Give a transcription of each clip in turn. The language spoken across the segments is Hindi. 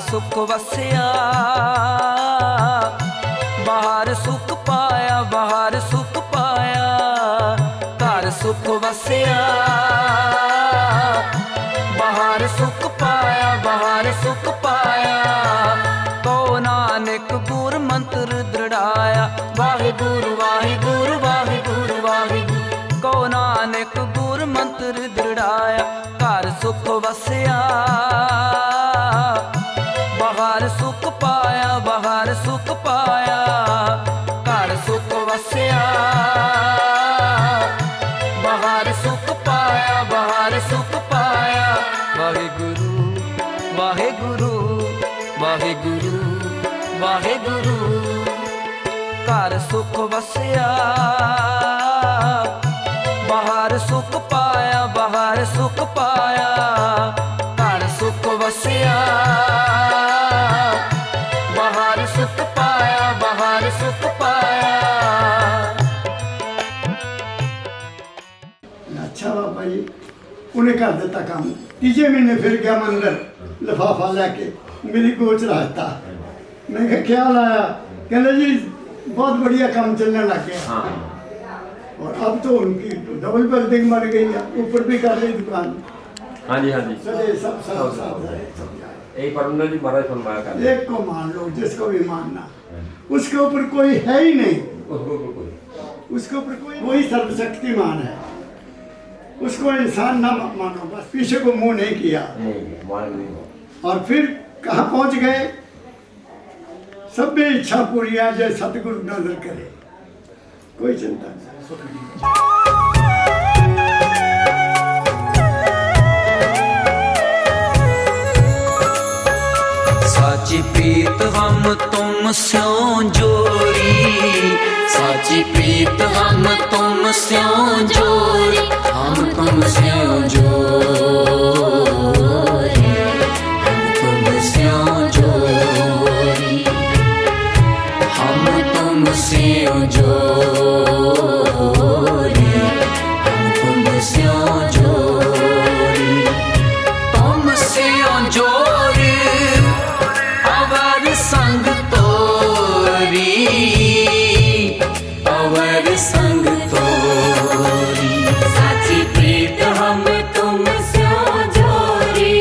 सुख वसिया बाहर सुख पाया, बाहर सुख पाया, घर सुख वसिया बाहर सुख पाया, बाहर सुख पाया। तो नानक गुर मंत्र दृढ़ाया, वाहिगुरु वाहिगुरु वाहिगुरु वाहिगुरु। को नानक गुर मंत्र दृढ़ाया, घर सुख वसिया बाहर सुख पाया, बाहर सुख पाया, घर सुख वसिया बाहर सुख पाया, बाहर सुख पाया। वाहिगुरु वाहिगुरु वाहिगुरु वाहिगुरु। घर सुख वसिया बाहर सुख पाया, बाहर सुख पाया, घर सुख वसिया बाहर सुख पाया, बाहर सुख पाया। अच्छा बाबा जी उन्हें कर दिता काम। तीजे महीने फिर गया मंदिर लिफाफा लैके मेरी कोच रास्ता। मैं क्या लाया, कहते जी बहुत बढ़िया काम चलने लग गया। और अब तो उनकी डबल बिल्डिंग बन गई है, ऊपर भी कर रही दुकान। हाँ जी हाँ जी चलिए सब सब सब एक बार उन्होंने महाराज फरमाया कर एक को मान लो, जिसको भी मानना, उसके ऊपर कोई है ही नहीं, उसके ऊपर कोई वही सर्वशक्तिमान है। उसको इंसान ना मानो, बस पीछे को मुंह नहीं किया। और फिर कहाँ पहुंच गए, सब भी इच्छा पूरी आ जाए, सतगुरु नजर करे, कोई चिंता नहीं। साची प्रीत हम तुम स्यों जोरी, साची प्रीत हम तुम स्यों जोरी, हम तुम स्यों जोरी, हम तुम स्यों जोरी, हम तुम स्यों जोरी, हम तुम स्यों जोरी, तुम स्यों जोरी अवर संग तोरी, अवर संग तोरी। साची प्रीत हम तुम स्यों जोरी,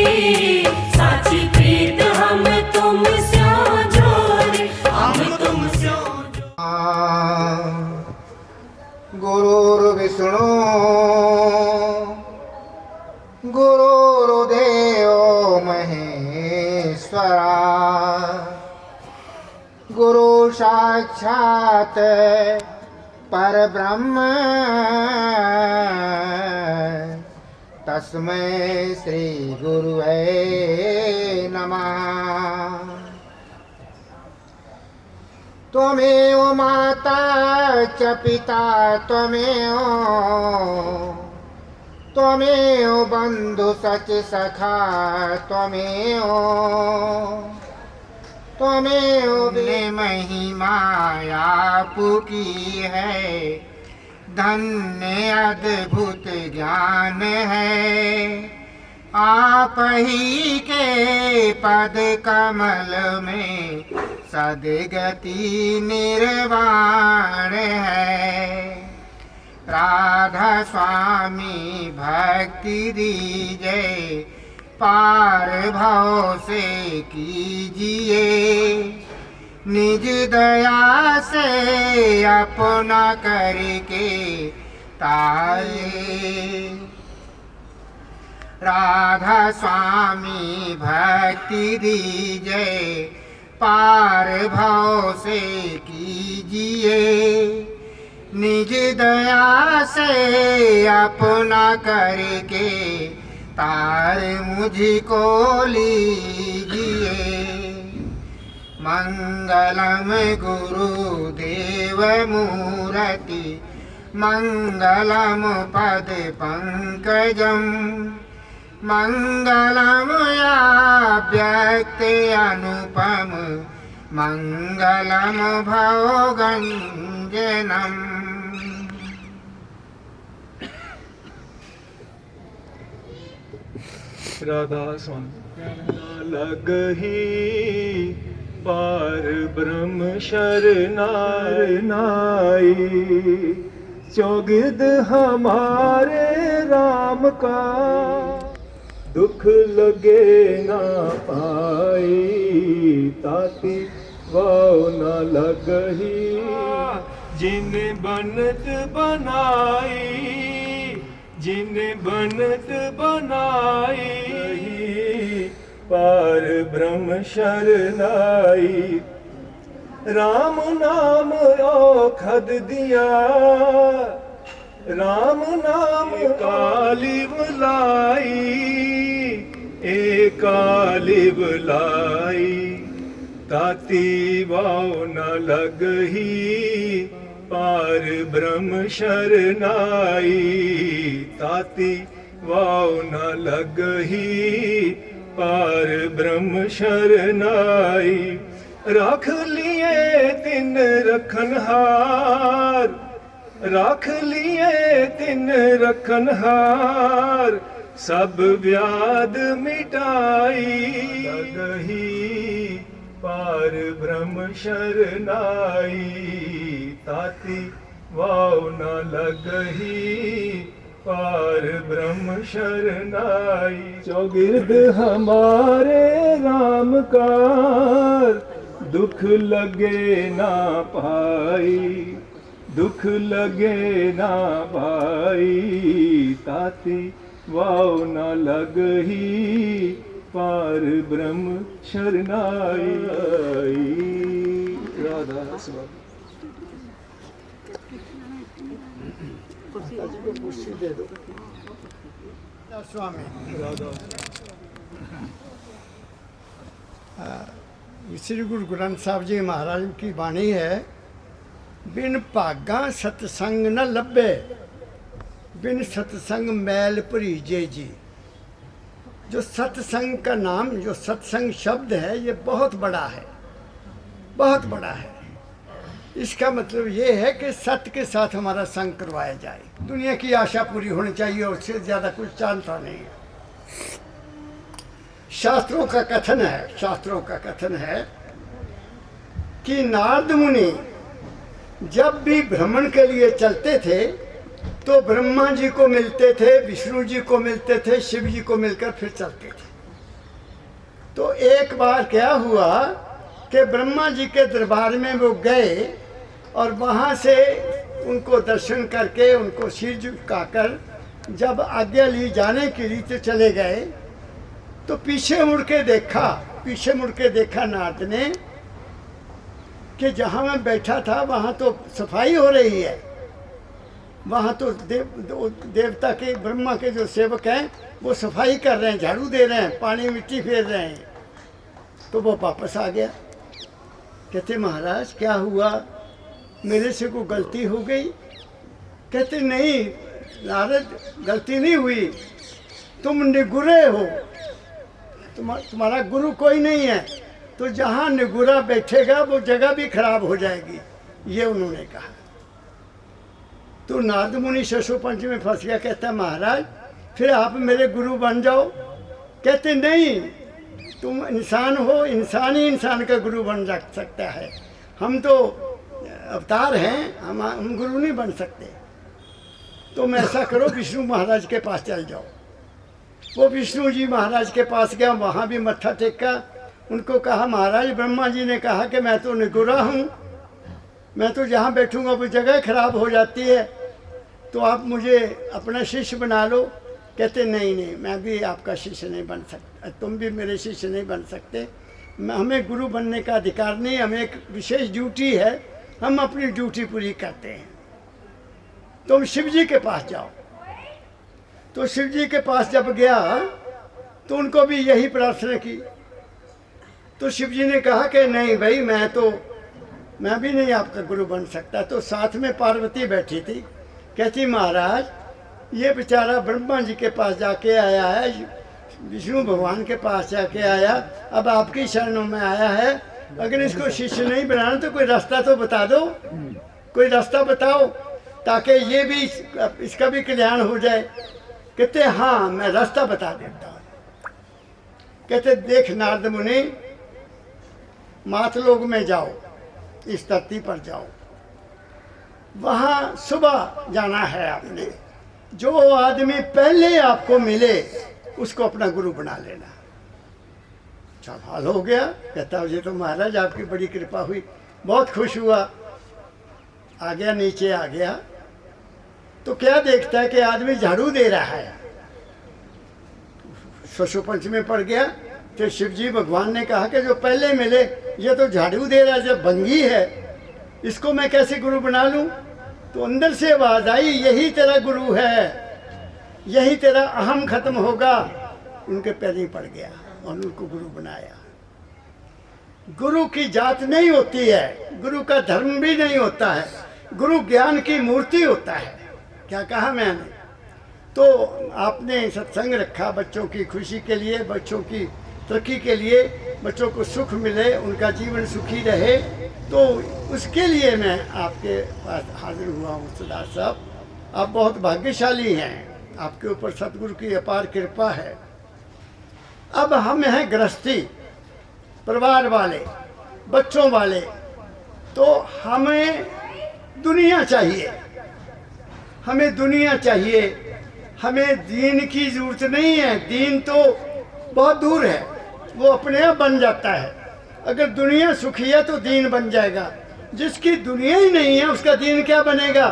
साची प्रीत हम तुम स्यों जोरी, हम तुम स्यों गुरुर्विष्णु गुरुर्देवो महेश्वरा, गुरु साक्षात् परब्रह्म तस्मै श्री गुरुवे नमः। त्वमेव माता च पिता त्वमेव, त्वमेव बंधु सच सखा त्वमेव, त्वमेव ने महिमाया पुकी है, धन्य अद्भुत ज्ञान है। आप ही के पद कमल में सद्गति निर्वाण है। राधा स्वामी भक्ति दीजिए, पार भव से कीजिए, निज दया से अपना करके तारे। राधा स्वामी भक्ति दीजिए, पार भव से कीजिए, निज दया से अपना करके तार मुझको लीजिए। मंगलम गुरुदेव मूर्ति, मंगलम पद पंकजम, मंगलम व्याप्ति अनुपम, मंगलम भवगंजनम। राधा स्वामी। लगही पार ब्रह्म शरनाई। चौगिर्द हमारे राम का दुख लगे ना पाई। ताती वाव न लगही जिन बनत बनाई। जिन बनत बनाई पार ब्रह्म शरनाई। राम नाम औखद दिया राम नाम काली बुलाई। ए काली बुलाई ताती वाव न लगही पार ब्रह्म शरनाई। ताती वाव न लगही पार ब्रह्म शरनाई। राख लिए तिन रखनहार राख लिए तिन रखनहार। सब व्याध मिटाई लगही पार ब्रह्म शरनाई। ताती वाव न लगही पार ब्रह्म शरनाई। चौगिर्द हमारे राम का दुख लगे ना पाई। दुख लगे ना पाई। ताती वाव न लगही पार ब्रह्म शरनाई। राधा स्वामी कुर्सी दे दो स्वामी। श्री गुरु ग्रंथ साहब जी महाराज की वाणी है, बिन भागा सतसंग न लभे, बिन सतसंग मैल भरीजे जी। जो सत्संग का नाम, जो सत्संग शब्द है, ये बहुत बड़ा है, बहुत बड़ा है। इसका मतलब ये है कि सत्य के साथ हमारा संग करवाया जाए। दुनिया की आशा पूरी होनी चाहिए, उससे ज़्यादा कुछ जानता नहीं है। शास्त्रों का कथन है, शास्त्रों का कथन है कि नारद मुनि जब भी भ्रमण के लिए चलते थे तो ब्रह्मा जी को मिलते थे, विष्णु जी को मिलते थे, शिव जी को मिलकर फिर चलते थे। तो एक बार क्या हुआ कि ब्रह्मा जी के दरबार में वो गए और वहाँ से उनको दर्शन करके उनको सिर झुकाकर जब आज्ञा ली जाने के लिए तो चले गए, तो पीछे मुड़ के देखा नारद ने कि जहाँ मैं बैठा था वहाँ तो सफाई हो रही है, वहाँ तो देवता के, ब्रह्मा के जो सेवक हैं वो सफाई कर रहे हैं, झाड़ू दे रहे हैं, पानी मिट्टी फेर रहे हैं। तो वो वापस आ गया। कहते महाराज क्या हुआ, मेरे से कोई गलती हो गई? कहते नहीं नारद, गलती नहीं हुई, तुम निगुरे हो, तुम्हारा गुरु कोई नहीं है, तो जहाँ निगुरा बैठेगा वो जगह भी खराब हो जाएगी, ये उन्होंने कहा। तो नारद मुनि शशोपंच में फंस गया। कहता है महाराज फिर आप मेरे गुरु बन जाओ। कहते नहीं, तुम इंसान हो, इंसान ही इंसान का गुरु बन सकता है, हम तो अवतार हैं, हम गुरु नहीं बन सकते। तुम ऐसा करो विष्णु महाराज के पास चल जाओ। वो विष्णु जी महाराज के पास गया, वहाँ भी मत्था टेका, उनको कहा महाराज ब्रह्मा जी ने कहा कि मैं तो निगुरा हूँ, मैं तो जहाँ बैठूँगा वो जगह खराब हो जाती है, तो आप मुझे अपना शिष्य बना लो। कहते नहीं नहीं, मैं भी आपका शिष्य नहीं बन सकता, तुम भी मेरे शिष्य नहीं बन सकते, हमें गुरु बनने का अधिकार नहीं, हमें एक विशेष ड्यूटी है, हम अपनी ड्यूटी पूरी करते हैं, तुम शिव जी के पास जाओ। तो शिव जी के पास जब गया तो उनको भी यही प्रार्थना की। तो शिव जी ने कहा कि नहीं भाई, मैं भी नहीं आपका गुरु बन सकता। तो साथ में पार्वती बैठी थी। कहती महाराज ये बेचारा ब्रह्मा जी के पास जाके आया है, विष्णु भगवान के पास जाके आया, अब आपकी शरणों में आया है, अगर इसको शिष्य नहीं बनाना तो कोई रास्ता तो बता दो, कोई रास्ता बताओ ताकि ये भी, इसका भी कल्याण हो जाए। कहते हाँ मैं रास्ता बता देता हूँ। कहते देख नारद मुनि, मातलोक में जाओ, इस धरती पर जाओ, वहाँ सुबह जाना है आपने। जो आदमी पहले आपको मिले उसको अपना गुरु बना लेना। सवाल हो गया, कहता ये तो महाराज आपकी बड़ी कृपा हुई, बहुत खुश हुआ। आ गया, नीचे आ गया तो क्या देखता है कि आदमी झाड़ू दे रहा है। शशु पंचमी पड़ गया तो शिव जी भगवान ने कहा कि जो पहले मिले ये तो झाड़ू दे रहा है, जब भंगी है, इसको मैं कैसे गुरु बना लूं? तो अंदर से आवाज आई, यही तेरा गुरु है, यही तेरा अहम खत्म होगा। उनके पैर ही पड़ गया और उनको गुरु बनाया। गुरु की जात नहीं होती है, गुरु का धर्म भी नहीं होता है, गुरु ज्ञान की मूर्ति होता है। क्या कहा मैंने? तो आपने सत्संग रखा बच्चों की खुशी के लिए, बच्चों की तरक्की के लिए, बच्चों को सुख मिले, उनका जीवन सुखी रहे, तो उसके लिए मैं आपके पास हाजिर हुआ हूँ। सरदार साहब, आप बहुत भाग्यशाली हैं, आपके ऊपर सतगुरु की अपार कृपा है। अब हम हैं गृहस्थी, परिवार वाले, बच्चों वाले, तो हमें दुनिया चाहिए, हमें दुनिया चाहिए, हमें दीन की जरूरत नहीं है। दीन तो बहुत दूर है, वो अपने आप बन जाता है। अगर दुनिया सुखी है तो दीन बन जाएगा। जिसकी दुनिया ही नहीं है उसका दीन क्या बनेगा?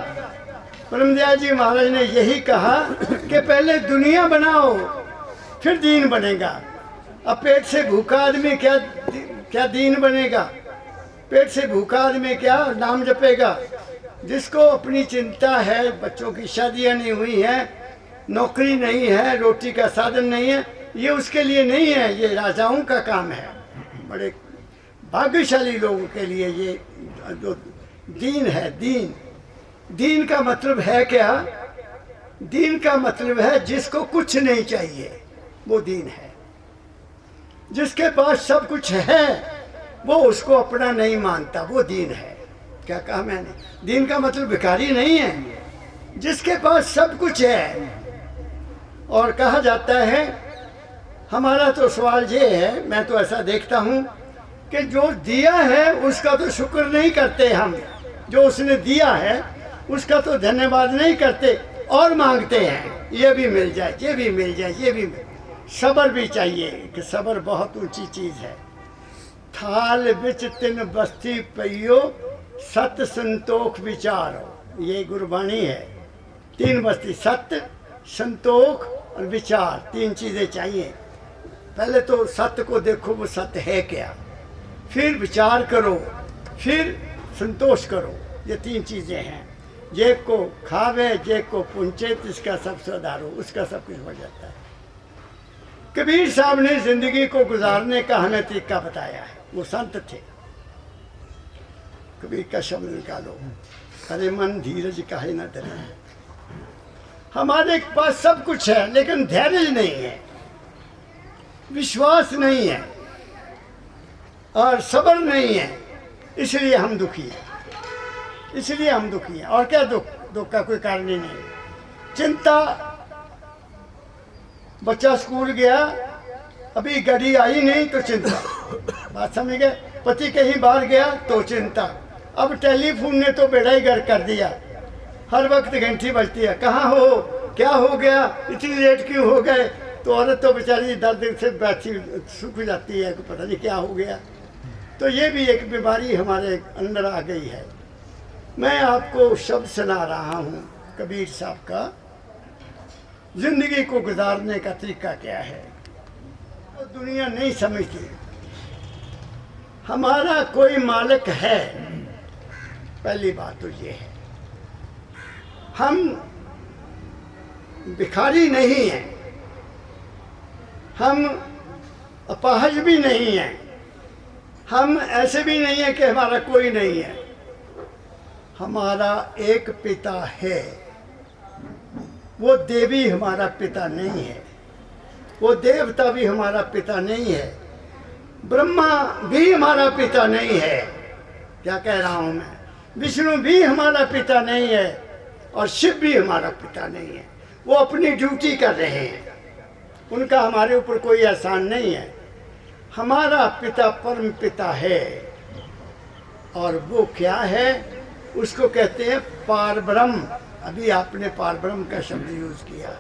ब्रह्मदयाल जी महाराज ने यही कहा कि पहले दुनिया बनाओ फिर दीन बनेगा। अब पेट से भूखा आदमी क्या दीन बनेगा? पेट से भूखा आदमी क्या नाम जपेगा? जिसको अपनी चिंता है, बच्चों की शादियां नहीं हुई हैं, नौकरी नहीं है, रोटी का साधन नहीं है, ये उसके लिए नहीं है, ये राजाओं का काम है। बड़े भाग्यशाली लोगों के लिए ये जो दीन है, दीन का मतलब है क्या? दीन का मतलब है जिसको कुछ नहीं चाहिए वो दीन है। जिसके पास सब कुछ है वो उसको अपना नहीं मानता, वो दीन है। क्या कहा मैंने? दीन का मतलब भिखारी नहीं है, जिसके पास सब कुछ है। और कहा जाता है, हमारा तो सवाल ये है, मैं तो ऐसा देखता हूँ कि जो दिया है उसका तो शुक्र नहीं करते हम, जो उसने दिया है उसका तो धन्यवाद नहीं करते और मांगते हैं ये भी मिल जाए, ये भी मिल जाए, ये भी मिल। सब्र भी चाहिए कि सब्र बहुत ऊंची चीज़ है। थाल बिच तिन बस्ती पइयो सत्य संतोख विचारो, ये गुरबाणी है। तीन बस्ती, सत्य, संतोख और विचार, तीन चीज़ें चाहिए। पहले तो सत्य को देखो वो सत्य है क्या, फिर विचार करो, फिर संतोष करो। ये तीन चीज़ें हैं। जे को खावे जे को पुंचे जिसका सब सुधारो, उसका सब कुछ हो जाता है। कबीर साहब ने जिंदगी को गुजारने का हमें तरीका बताया है। वो संत थे। कबीर का शब्द निकालो, अरे मन धीरज काहे न धरे। हमारे पास सब कुछ है लेकिन धैर्य नहीं है, विश्वास नहीं है और सब्र नहीं है, इसलिए हम दुखी हैं। इसलिए हम दुखी हैं। और क्या दुख का कोई कारण ही नहीं। चिंता, बच्चा स्कूल गया, अभी गाड़ी आई नहीं तो चिंता, बात समझ गए। पति कहीं बाहर गया तो चिंता। अब टेलीफोन ने तो बेड़ा ही गर्क कर दिया, हर वक्त घंटी बजती है, कहाँ हो, क्या हो गया, इतनी लेट क्यों हो गए। तो औरत तो बेचारी दर्द से बैठी सूख जाती है कि पता नहीं क्या हो गया। तो ये भी एक बीमारी हमारे अंदर आ गई है। मैं आपको शब्द सुना रहा हूँ कबीर साहब का, जिंदगी को गुजारने का तरीका क्या है। तो दुनिया नहीं समझती हमारा कोई मालिक है। पहली बात तो ये है, हम भिखारी नहीं हैं, हम अपाहज भी नहीं हैं, हम ऐसे भी नहीं है कि हमारा कोई नहीं है। हमारा एक पिता है, वो देवी हमारा पिता नहीं है, वो देवता भी हमारा पिता नहीं है, ब्रह्मा भी हमारा पिता नहीं है। क्या कह रहा हूँ मैं? विष्णु भी हमारा पिता नहीं है और शिव भी हमारा पिता नहीं है। वो अपनी ड्यूटी कर रहे हैं, उनका हमारे ऊपर कोई एहसान नहीं है। हमारा पिता परम पिता है, और वो क्या है, उसको कहते हैं पारब्रह्म। अभी आपने पारब्रह्म का शब्द यूज किया।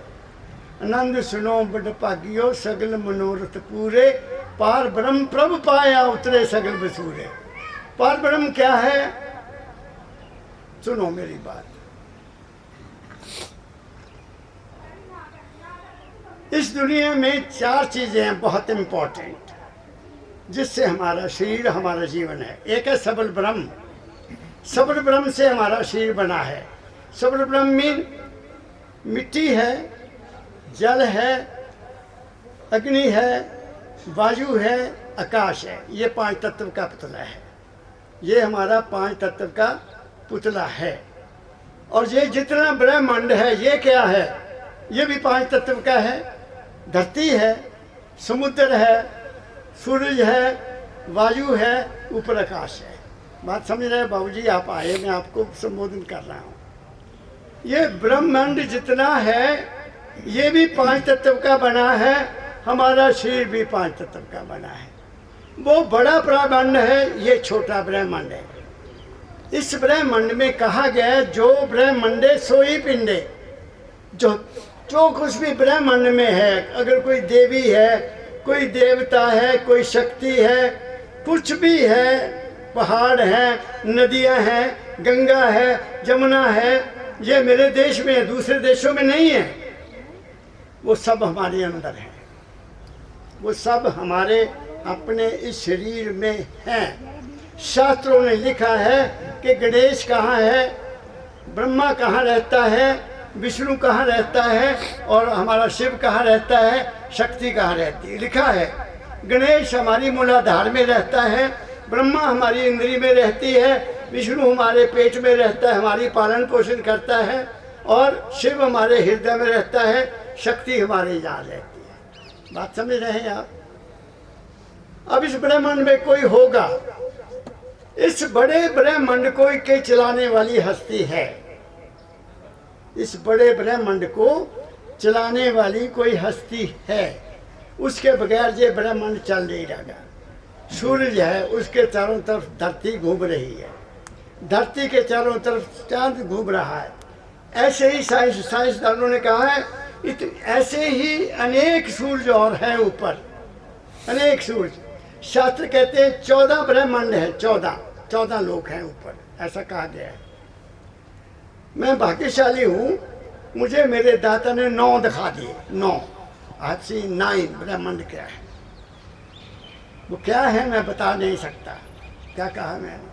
आनंद सुनो बड़ भागियो सगल मनोरथ पूरे, पारब्रह्म प्रभु पाया उतरे सगल बसूरे। पारब्रह्म क्या है, सुनो मेरी बात। इस दुनिया में 4 चीजें हैं बहुत इंपॉर्टेंट, जिससे हमारा शरीर, हमारा जीवन है। एक है सबल ब्रह्म। सबल ब्रह्म से हमारा शरीर बना है। सबल ब्रह्म में मिट्टी है, जल है, अग्नि है, वायु है, आकाश है। ये 5 तत्व का पुतला है। ये हमारा 5 तत्व का पुतला है। और ये जितना ब्रह्मांड है, ये क्या है, ये भी 5 तत्व का है। धरती है, समुद्र है, सूरज है, वायु है, ऊपर आकाश है। बात समझ रहे हैं बाबूजी? आप आए, मैं आपको संबोधन कर रहा हूँ। ये ब्रह्मांड जितना है, ये भी 5 तत्व का बना है। हमारा शरीर भी 5 तत्व का बना है। वो बड़ा ब्रह्मांड है, ये छोटा ब्रह्मांड है। इस ब्रह्मांड में कहा गया, जो ब्रह्मांडे सोई पिंडे। जो कुछ भी ब्रह्मांड में है, अगर कोई देवी है, कोई देवता है, कोई शक्ति है, कुछ भी है, पहाड़ है, नदियां हैं, गंगा है, जमुना है, ये मेरे देश में है, दूसरे देशों में नहीं है। वो सब हमारे अंदर है। वो सब हमारे अपने इस शरीर में हैं। शास्त्रों ने लिखा है कि गणेश कहाँ है, ब्रह्मा कहाँ रहता है, विष्णु कहाँ रहता है, और हमारा शिव कहाँ रहता है, शक्ति कहाँ रहती है। लिखा है गणेश हमारी मूलाधार में रहता है, ब्रह्मा हमारी इंद्री में रहती है, विष्णु हमारे पेट में रहता है, हमारी पालन पोषण करता है, और शिव हमारे हृदय में रहता है, शक्ति हमारे यहाँ रहती है। बात समझ रहे हैं आप? अब इस ब्रह्मांड में कोई होगा, इस बड़े ब्रह्मांड को के चलाने वाली हस्ती है। इस बड़े ब्रह्मांड को चलाने वाली कोई हस्ती है। उसके बगैर ये ब्रह्मांड चल नहीं रहा। सूरज है, उसके चारों तरफ धरती घूम रही है, धरती के चारों तरफ चांद घूम रहा है। ऐसे ही साइंसदानों ने कहा है, ऐसे ही अनेक सूरज और हैं ऊपर, अनेक सूरज। शास्त्र कहते हैं 14 ब्रह्मांड है, 14 लोक हैं ऊपर, ऐसा कहा गया है। मैं भाग्यशाली हूँ, मुझे मेरे दाता ने 9 दिखा दिए। 9 आज से 9 ब्रह्मांड क्या है, वो क्या है मैं बता नहीं सकता। क्या कहा मैंने?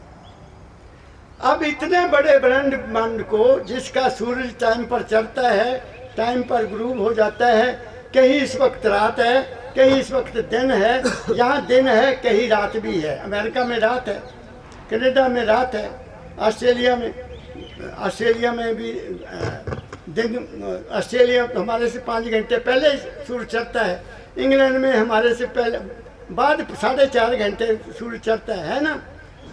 अब इतने बड़े ब्रह्मांड को, जिसका सूरज टाइम पर चढ़ता है, टाइम पर ग्रूव हो जाता है, कहीं इस वक्त रात है, कहीं इस वक्त दिन है, यहाँ दिन है, कहीं रात भी है। अमेरिका में रात है, कनाडा में रात है, ऑस्ट्रेलिया में भी दिन। ऑस्ट्रेलिया हमारे से 5 घंटे पहले सूरज चढ़ता है। इंग्लैंड में हमारे से पहले बाद 4.5 घंटे सूरज चढ़ता है ना।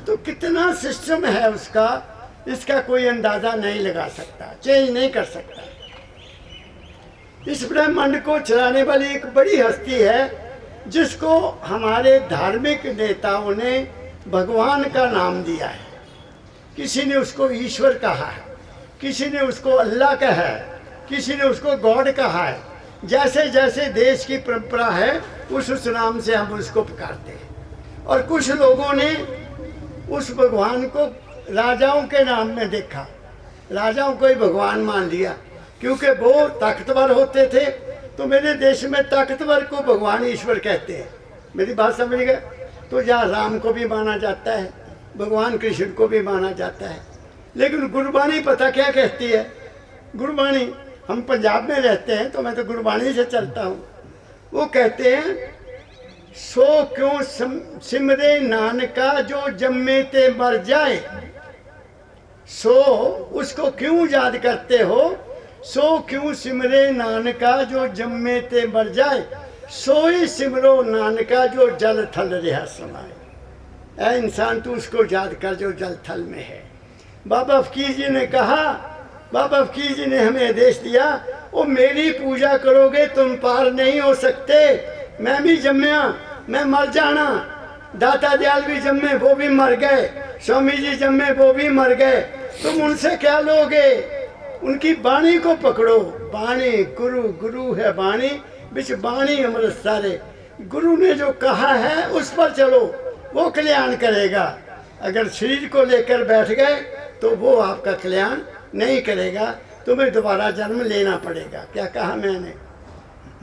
तो कितना सिस्टम है उसका, इसका कोई अंदाज़ा नहीं लगा सकता, चेंज नहीं कर सकता। इस ब्रह्मांड को चलाने वाली एक बड़ी हस्ती है, जिसको हमारे धार्मिक नेताओं ने भगवान का नाम दिया है। किसी ने उसको ईश्वर कहा है, किसी ने उसको अल्लाह कहा है, किसी ने उसको गॉड कहा है। जैसे जैसे देश की परंपरा है, उस नाम से हम उसको पुकारते हैं। और कुछ लोगों ने उस भगवान को राजाओं के नाम में देखा, राजाओं को ही भगवान मान लिया, क्योंकि वो ताकतवर होते थे। तो मेरे देश में ताकतवर को भगवान ईश्वर कहते हैं। मेरी बात समझ गए? तो यहाँ राम को भी माना जाता है, भगवान कृष्ण को भी माना जाता है। लेकिन गुरबाणी पता क्या कहती है? गुरबाणी, हम पंजाब में रहते हैं तो मैं तो गुरबाणी से चलता हूँ। वो कहते हैं, सो क्यों सिमरे नानका जो जम्मे ते मर जाए। सो उसको क्यों याद करते हो, सो क्यों सिमरे नानका जो जम्मे ते मर जाए। सोई सिमरो नानका जो जल थल रहा समाए। ऐ इंसान तू उसको याद कर जो जल थल में है। बाबा फकीर जी ने कहा, बाबा फकीर जी ने हमें आदेश दिया, वो मेरी पूजा करोगे तुम पार नहीं हो सकते। मैं भी जम्मिया, मैं मर जाना। दाता दयाल भी जन्मे, वो भी मर गए। स्वामी जी जन्मे, वो भी मर गए। तुम उनसे क्या लोगे? उनकी वाणी को पकड़ो। वाणी गुरु, गुरु है वाणी, बिच वाणी अमृत सारे। गुरु ने जो कहा है उस पर चलो, वो कल्याण करेगा। अगर शरीर को लेकर बैठ गए तो वो आपका कल्याण नहीं करेगा, तुम्हें दोबारा जन्म लेना पड़ेगा। क्या कहा मैंने?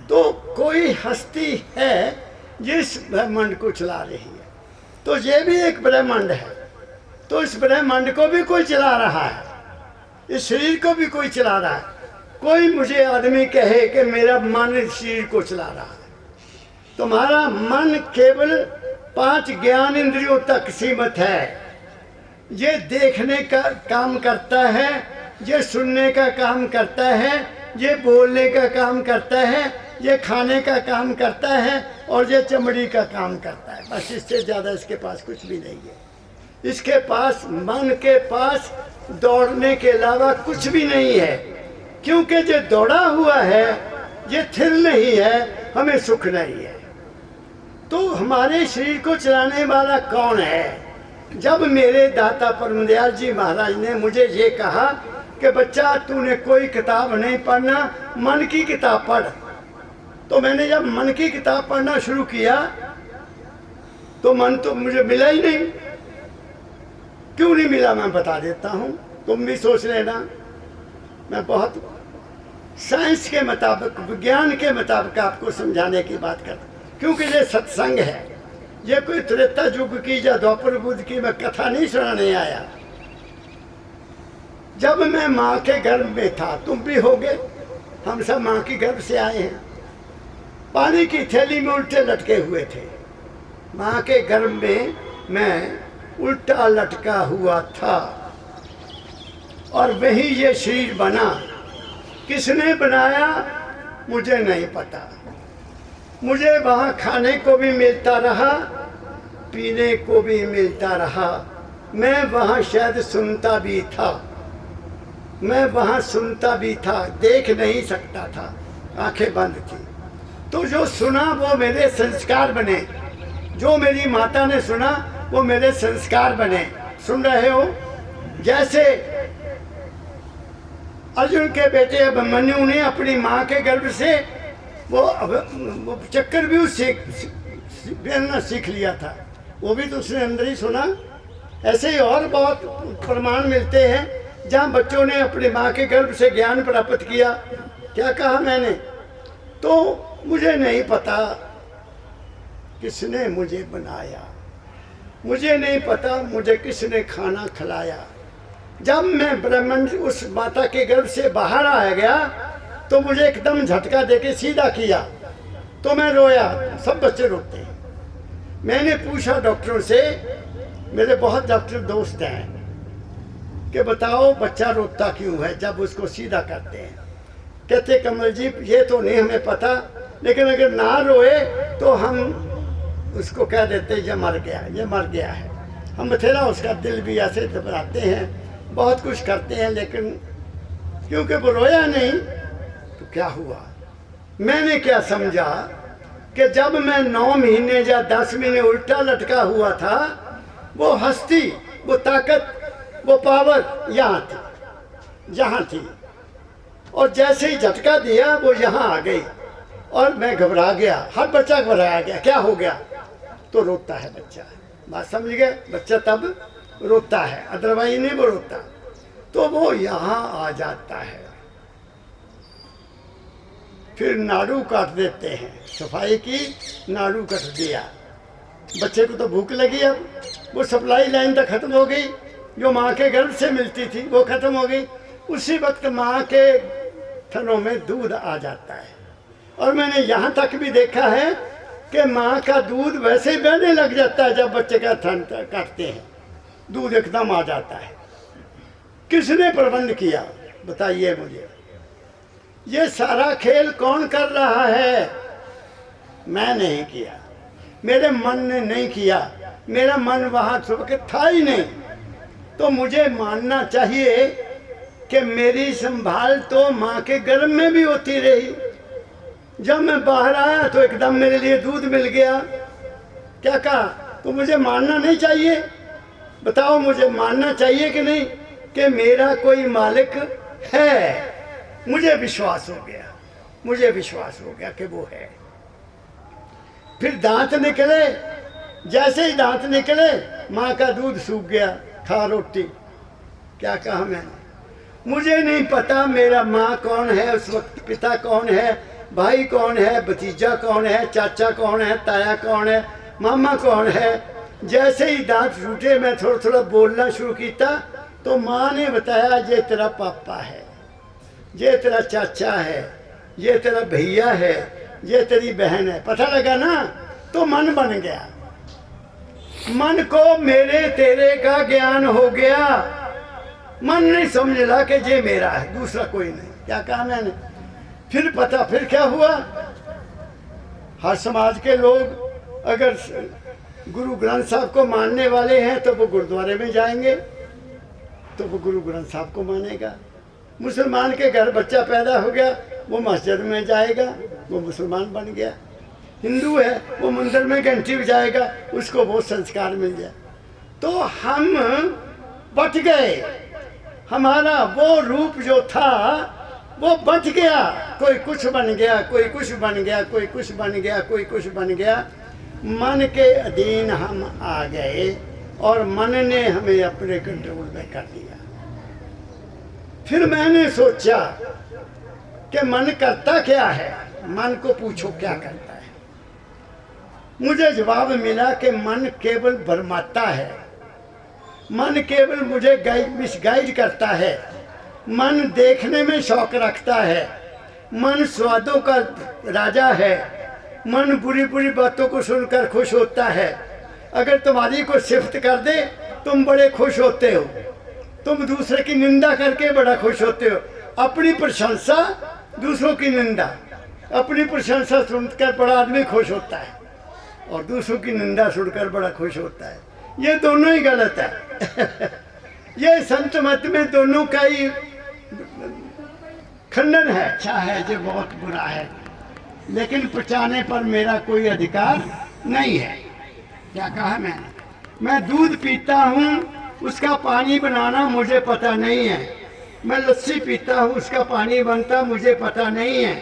तो कोई हस्ती है जिस ब्रह्मांड को चला रही है, तो ये भी एक ब्रह्मांड है। तो इस ब्रह्मांड को भी कोई चला रहा है, इस शरीर को भी कोई चला रहा है। कोई मुझे आदमी कहे कि मेरा मन इस शरीर को चला रहा है, तुम्हारा मन केवल 5 ज्ञान इंद्रियों तक सीमित है। ये देखने का काम करता है, ये सुनने का काम करता है, ये बोलने का काम करता है, ये खाने का काम करता है और ये चमड़ी का काम करता है। बस इससे ज़्यादा इसके पास कुछ भी नहीं है। इसके पास, मन के पास दौड़ने के अलावा कुछ भी नहीं है, क्योंकि जो दौड़ा हुआ है ये थिर नहीं है, हमें सुख नहीं है। तो हमारे शरीर को चलाने वाला कौन है? जब मेरे दाता परमदयाल जी महाराज ने मुझे ये कहा कि बच्चा तूने कोई किताब नहीं पढ़ना, मन की किताब पढ़, तो मैंने जब मन की किताब पढ़ना शुरू किया तो मन तो मुझे मिला ही नहीं। क्यों नहीं मिला मैं बता देता हूँ, तुम भी सोच लेना। मैं बहुत साइंस के मुताबिक, विज्ञान के मुताबिक आपको समझाने की बात करता हूँ, क्योंकि ये सत्संग है। ये कोई त्रेता युग की या द्वापर युग की मैं कथा नहीं सुनाने आया। जब मैं माँ के गर्भ में था, तुम भी होगे, हम सब माँ की गर्भ से आए हैं। पानी की थैली में उल्टे लटके हुए थे। माँ के गर्भ में मैं उल्टा लटका हुआ था और वही ये शरीर बना। किसने बनाया मुझे नहीं पता। मुझे वहाँ खाने को भी मिलता रहा, पीने को भी मिलता रहा। मैं वहाँ शायद सुनता भी था, मैं वहाँ सुनता भी था, देख नहीं सकता था, आंखें बंद थी। तो जो सुना वो मेरे संस्कार बने, जो मेरी माता ने सुना वो मेरे संस्कार बने। सुन रहे हो? जैसे अर्जुन के बेटे अभिमन्यु ने अपनी माँ के गर्भ से वो चक्कर भी सीख लिया था, वो भी तो उसने अंदर ही सुना। ऐसे ही और बहुत प्रमाण मिलते हैं जहाँ बच्चों ने अपनी माँ के गर्भ से ज्ञान प्राप्त किया। क्या कहा मैंने? तो मुझे नहीं पता किसने मुझे बनाया, मुझे नहीं पता मुझे किसने खाना खिलाया। जब मैं ब्रह्मांड उस माता के गर्भ से बाहर आ गया तो मुझे एकदम झटका देके सीधा किया, तो मैं रोया। सब बच्चे रोते हैं। मैंने पूछा डॉक्टरों से, मेरे बहुत डॉक्टर दोस्त हैं, कि बताओ बच्चा रोता क्यों है जब उसको सीधा करते हैं। कहते कमल जी ये तो नहीं हमें पता, लेकिन अगर ना रोए तो हम उसको कह देते ये मर गया, ये मर गया है। हम बथेरा उसका दिल भी ऐसे दबाते हैं, बहुत कुछ करते हैं, लेकिन क्योंकि वो रोया नहीं तो क्या हुआ। मैंने क्या समझा कि जब मैं 9 महीने या 10 महीने उल्टा लटका हुआ था, वो हस्ती, वो ताकत, वो पावर यहाँ थी, और जैसे ही झटका दिया वो यहाँ आ गई और मैं घबरा गया। हर बच्चा घबराया गया, क्या हो गया? तो रोता है बच्चा। बात समझ गए? बच्चा तब रोता है, अदरवाइज नहीं वो रोता। तो वो यहाँ आ जाता है, फिर नाड़ू काट देते हैं। सफाई की, नाड़ू कट दिया। बच्चे को तो भूख लगी, अब वो सप्लाई लाइन तक खत्म हो गई, जो माँ के गर्भ से मिलती थी वो खत्म हो गई। उसी वक्त माँ के थनों में दूध आ जाता है। और मैंने यहाँ तक भी देखा है कि माँ का दूध वैसे ही बहने लग जाता है जब बच्चे का थन काटते हैं, दूध एकदम आ जाता है। किसने प्रबंध किया बताइए मुझे? ये सारा खेल कौन कर रहा है? मैं नहीं किया, मेरे मन ने नहीं किया। मेरा मन वहाँ था ही नहीं। तो मुझे मानना चाहिए कि मेरी संभाल तो माँ के गर्भ में भी होती रही। जब मैं बाहर आया तो एकदम मेरे लिए दूध मिल गया, क्या कहा? तो मुझे मानना नहीं चाहिए? बताओ, मुझे मानना चाहिए कि नहीं कि मेरा कोई मालिक है? मुझे विश्वास हो गया, मुझे विश्वास हो गया कि वो है। फिर दांत निकले, जैसे ही दांत निकले माँ का दूध सूख गया, खा रोटी। क्या कहा मैंने? मुझे नहीं पता मेरा माँ कौन है उस वक्त, पिता कौन है, भाई कौन है, भतीजा कौन है, चाचा कौन है, ताया कौन है, मामा कौन है। जैसे ही दांत टूटे मैं थोड़ा थोड़ा बोलना शुरू किया तो माँ ने बताया, ये तेरा पापा है, ये तेरा चाचा है, ये तेरा भैया है, ये तेरी बहन है। पता लगा ना? तो मन बन गया, मन को मेरे तेरे का ज्ञान हो गया। मन नहीं समझ रहा कि ये मेरा है, दूसरा कोई नहीं। क्या कहा मैंने? फिर पता, फिर क्या हुआ? हर समाज के लोग अगर गुरु ग्रंथ साहब को मानने वाले हैं तो वो गुरुद्वारे में जाएंगे, तो वो गुरु ग्रंथ साहब को मानेगा। मुसलमान के घर बच्चा पैदा हो गया, वो मस्जिद में जाएगा, वो मुसलमान बन गया। हिंदू है, वो मंदिर में घंटी बजाएगा, उसको वो संस्कार मिल जाए। तो हम बच गए, हमारा वो रूप जो था वो बच गया। कोई कुछ बन गया, कोई कुछ बन गया, कोई कुछ बन गया, कोई कुछ बन गया। मन के अधीन हम आ गए और मन ने हमें अपने कंट्रोल में कर लिया। फिर मैंने सोचा कि मन करता क्या है, मन को पूछो क्या करता है। मुझे जवाब मिला कि मन केवल भरमाता है, मन केवल मुझे मिसगाइड करता है, मन देखने में शौक रखता है, मन स्वादों का राजा है, मन बुरी बुरी बातों को सुनकर खुश होता है। अगर तुम्हारी को सिफत कर दे तुम बड़े खुश होते हो, तुम दूसरे की निंदा करके बड़ा खुश होते हो। अपनी प्रशंसा, दूसरों की निंदा। अपनी प्रशंसा सुनकर बड़ा आदमी खुश होता है और दूसरों की निंदा सुनकर बड़ा खुश होता है। ये दोनों ही गलत है। ये संत मत में दोनों का ही खंडन है। अच्छा है, ये बहुत बुरा है, लेकिन पचाने पर मेरा कोई अधिकार नहीं है। क्या कहा मैंने? मैं दूध पीता हूँ, उसका पानी बनाना मुझे पता नहीं है। मैं लस्सी पीता हूँ, उसका पानी बनता मुझे पता नहीं है।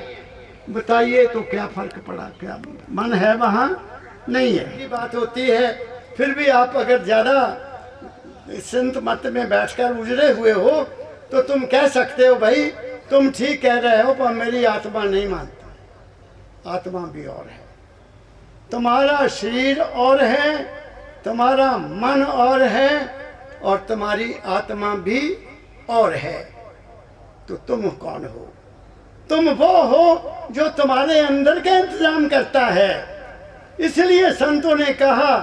बताइए तो क्या फर्क पड़ा? क्या मन है वहाँ? नहीं है। ये बात होती है। फिर भी आप अगर ज़्यादा संत मत में बैठकर उजरे हुए हो तो तुम कह सकते हो, भाई तुम ठीक कह रहे हो, पर मेरी आत्मा नहीं मानती। आत्मा भी और है, तुम्हारा शरीर और है, तुम्हारा मन और है, और तुम्हारी आत्मा भी और है। तो तुम कौन हो? तुम वो हो जो तुम्हारे अंदर का इंतजाम करता है। इसलिए संतों ने कहा,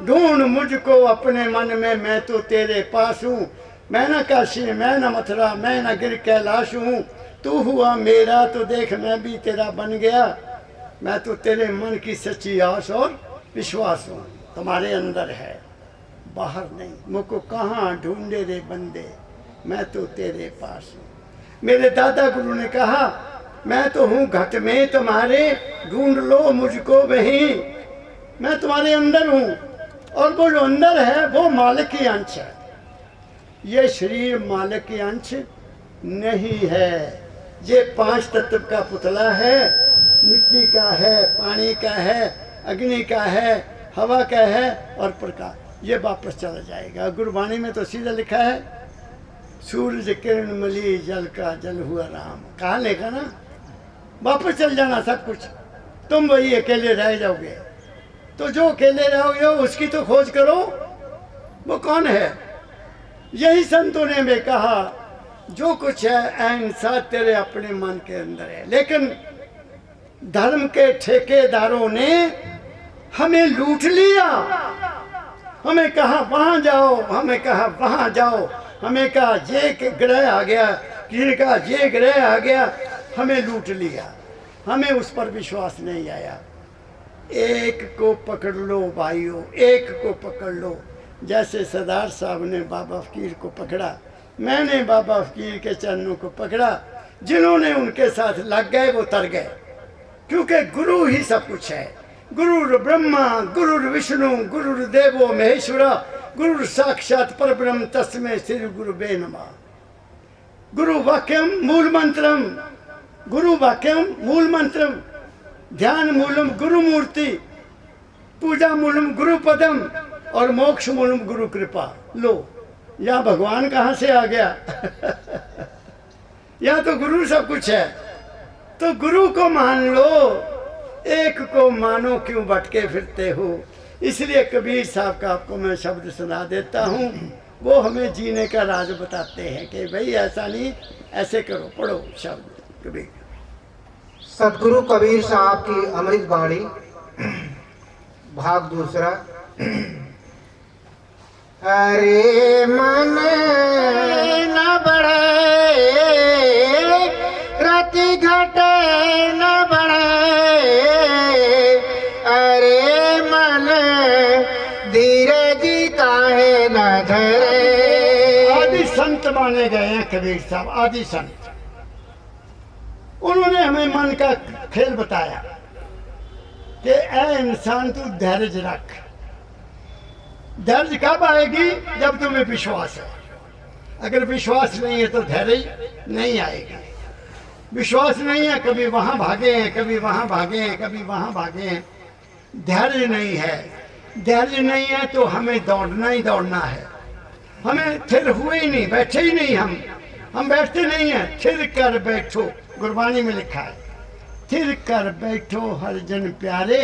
ढूंढ मुझको अपने मन में, मैं तो तेरे पास हूँ। मैं न काशी, मैं न मथुरा, मैं न गिर कैलाश हूँ। तू हुआ मेरा तो देख मैं भी तेरा बन गया। मैं तो तेरे मन की सच्ची आस और विश्वास हूँ। तुम्हारे अंदर है, बाहर नहीं। मुझको कहाँ ढूंढे रे बंदे, मैं तो तेरे पास हूँ। मेरे दादा गुरु ने कहा, मैं तो हूँ घट में तुम्हारे, ढूंढ लो मुझको वहीं। मैं तुम्हारे अंदर हूँ, और वो जो अंदर है वो मालिक की अंश है। ये शरीर मालिक की अंश नहीं है। ये 5 तत्व का पुतला है। मिट्टी का है, पानी का है, अग्नि का है, हवा का है और प्रकाश। ये वापस चला जाएगा। गुरबाणी में तो सीधा लिखा है, सूरज किरण मली जल का जल हुआ राम। कहाँ लिखा ना? वापस चल जाना सब कुछ। तुम वही अकेले रह जाओगे। तो जो अकेले रहोगे उसकी तो खोज करो, वो कौन है? यही संतों ने भी कहा, जो कुछ है इंसान तेरे अपने मन के अंदर है। लेकिन धर्म के ठेकेदारों ने हमें लूट लिया। हमें कहा वहां जाओ, हमें कहा वहां जाओ, हमें कहा ये ग्रह आ गया, किसी ने कहा ये ग्रह आ गया। हमें लूट लिया, हमें उस पर विश्वास नहीं आया। एक को पकड़ लो भाइयों, एक को पकड़ लो। जैसे सरदार साहब ने बाबा फकीर को पकड़ा, मैंने बाबा फकीर के चरणों को पकड़ा। जिन्होंने उनके साथ लग गए वो तर गए, क्योंकि गुरु ही सब कुछ है। गुरुर् ब्रह्मा गुरुर्विष्णु गुरुर्देवो महेश्वरा गुरु साक्षात परब्रह्म तस्मै श्री गुरुवे नमः। गुरु वाक्यम मूल मंत्रम, गुरु वाक्यम मूल मंत्रम, ध्यान मूलम गुरु मूर्ति, पूजा मूलम गुरु पदम और मोक्ष मूलम गुरु कृपा। लो, या भगवान कहाँ से आ गया? या तो गुरु सब कुछ है। तो गुरु को मान लो, एक को मानो क्यों भटके फिरते हो। इसलिए कबीर साहब का आपको मैं शब्द सुना देता हूँ। वो हमें जीने का राज बताते हैं कि भाई ऐसा नहीं, ऐसे करो। पढ़ो शब्द कबीर। सतगुरु कबीर साहब की अमृत वाणी, भाग दूसरा। अरे मन न बढ़े, रति घटे न बढ़े, अरे मन धीरज काहे न धरे। आदि संत माने गए हैं कबीर साहब, आदि संत। उन्होंने हमें मन का खेल बताया कि ऐ इंसान तू धैर्य रख। धैर्य कब आएगी? जब तुम्हें विश्वास है। अगर विश्वास नहीं है तो धैर्य नहीं आएगा। विश्वास नहीं है, कभी वहां भागे हैं, कभी वहां भागे हैं, कभी वहां भागे हैं। धैर्य नहीं है। धैर्य नहीं है तो हमें दौड़ना ही दौड़ना है। हमें थिर हुए ही नहीं, बैठे ही नहीं। हम बैठते नहीं हैं। थिर कर बैठो, गुरबानी में लिखा है, थिर कर बैठो हर जन प्यारे,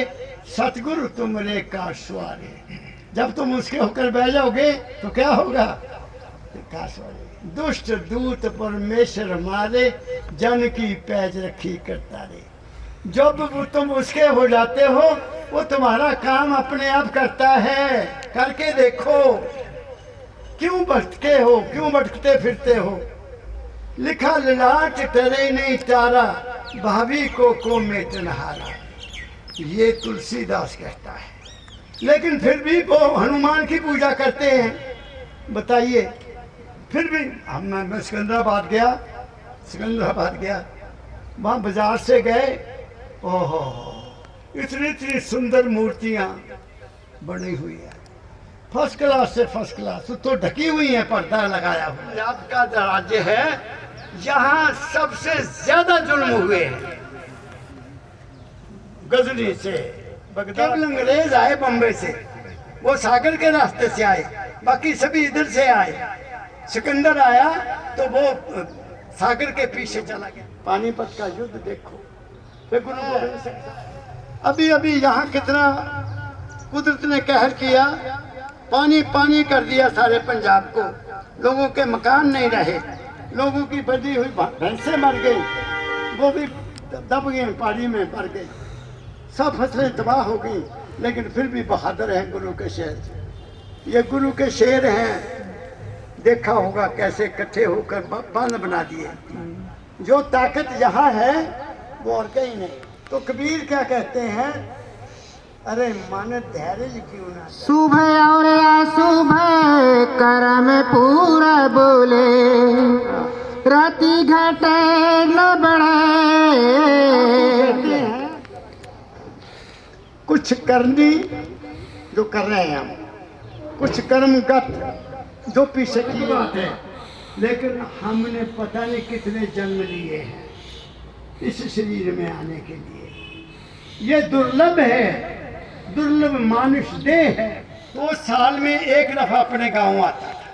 सतगुरु तुमरे का सवारे। जब तुम उसके होकर बैठ जाओगे तो क्या होगा? का सवारे। दुष्ट दूत परमेश्वर मारे, जन की पैज रखी करता रे। जब वो तुम उसके हो जाते हो, वो तुम्हारा काम अपने आप करता है। करके देखो। क्यों भटके हो, क्यों भटकते फिरते हो? लिखा ललाट तेरे नहीं तारा, भाभी को मेटनहारा। ये तुलसीदास कहता है। लेकिन फिर भी वो हनुमान की पूजा करते हैं। बताइए। फिर भी मैं सिकंदराबाद गया, वहाँ बाजार से गए। ओहो, इतनी इतनी सुंदर मूर्तियाँ बनी हुई है, फर्स्ट क्लास से फर्स्ट क्लास। तो ढकी हुई है, पर्दा लगाया हुआ। आपका राज्य है, यहाँ सबसे ज्यादा जुल्म हुए हैं। गजनी से केवल अंग्रेज आए बम्बई से, वो सागर के रास्ते से आए, बाकी सभी इधर से आए। सिकंदर आया तो वो सागर के पीछे चला गया। पानीपत का युद्ध देखो। फिर गुरु गोबिंद सिंह अभी अभी यहाँ कितना कुदरत ने कहर किया, पानी पानी कर दिया सारे पंजाब को। लोगों के मकान नहीं रहे, लोगों की बदी हुई भैंसें मर गई, वो भी दब गए, पहाड़ी में मर गई, सब फसलें तबाह हो गई। लेकिन फिर भी बहादुर हैं गुरु के शेर। ये गुरु के शेर हैं। देखा होगा कैसे इकट्ठे होकर बांध बना दिए। जो ताकत यहाँ है वो और कहीं नहीं। तो कबीर क्या कहते हैं? अरे मन धैर्य क्यों ना। सुबह और अशुभ कर्म पूरा बोले, राति घटे न बढ़े। कुछ करनी जो कर रहे हैं हम, कुछ कर्मगत जो पीछे की बात है। लेकिन हमने पता नहीं कितने जन्म लिए हैं इस शरीर में आने के लिए। ये दुर्लभ है, दुर्लभ मानुष देह है। वो साल में एक दफा अपने गांव आता था।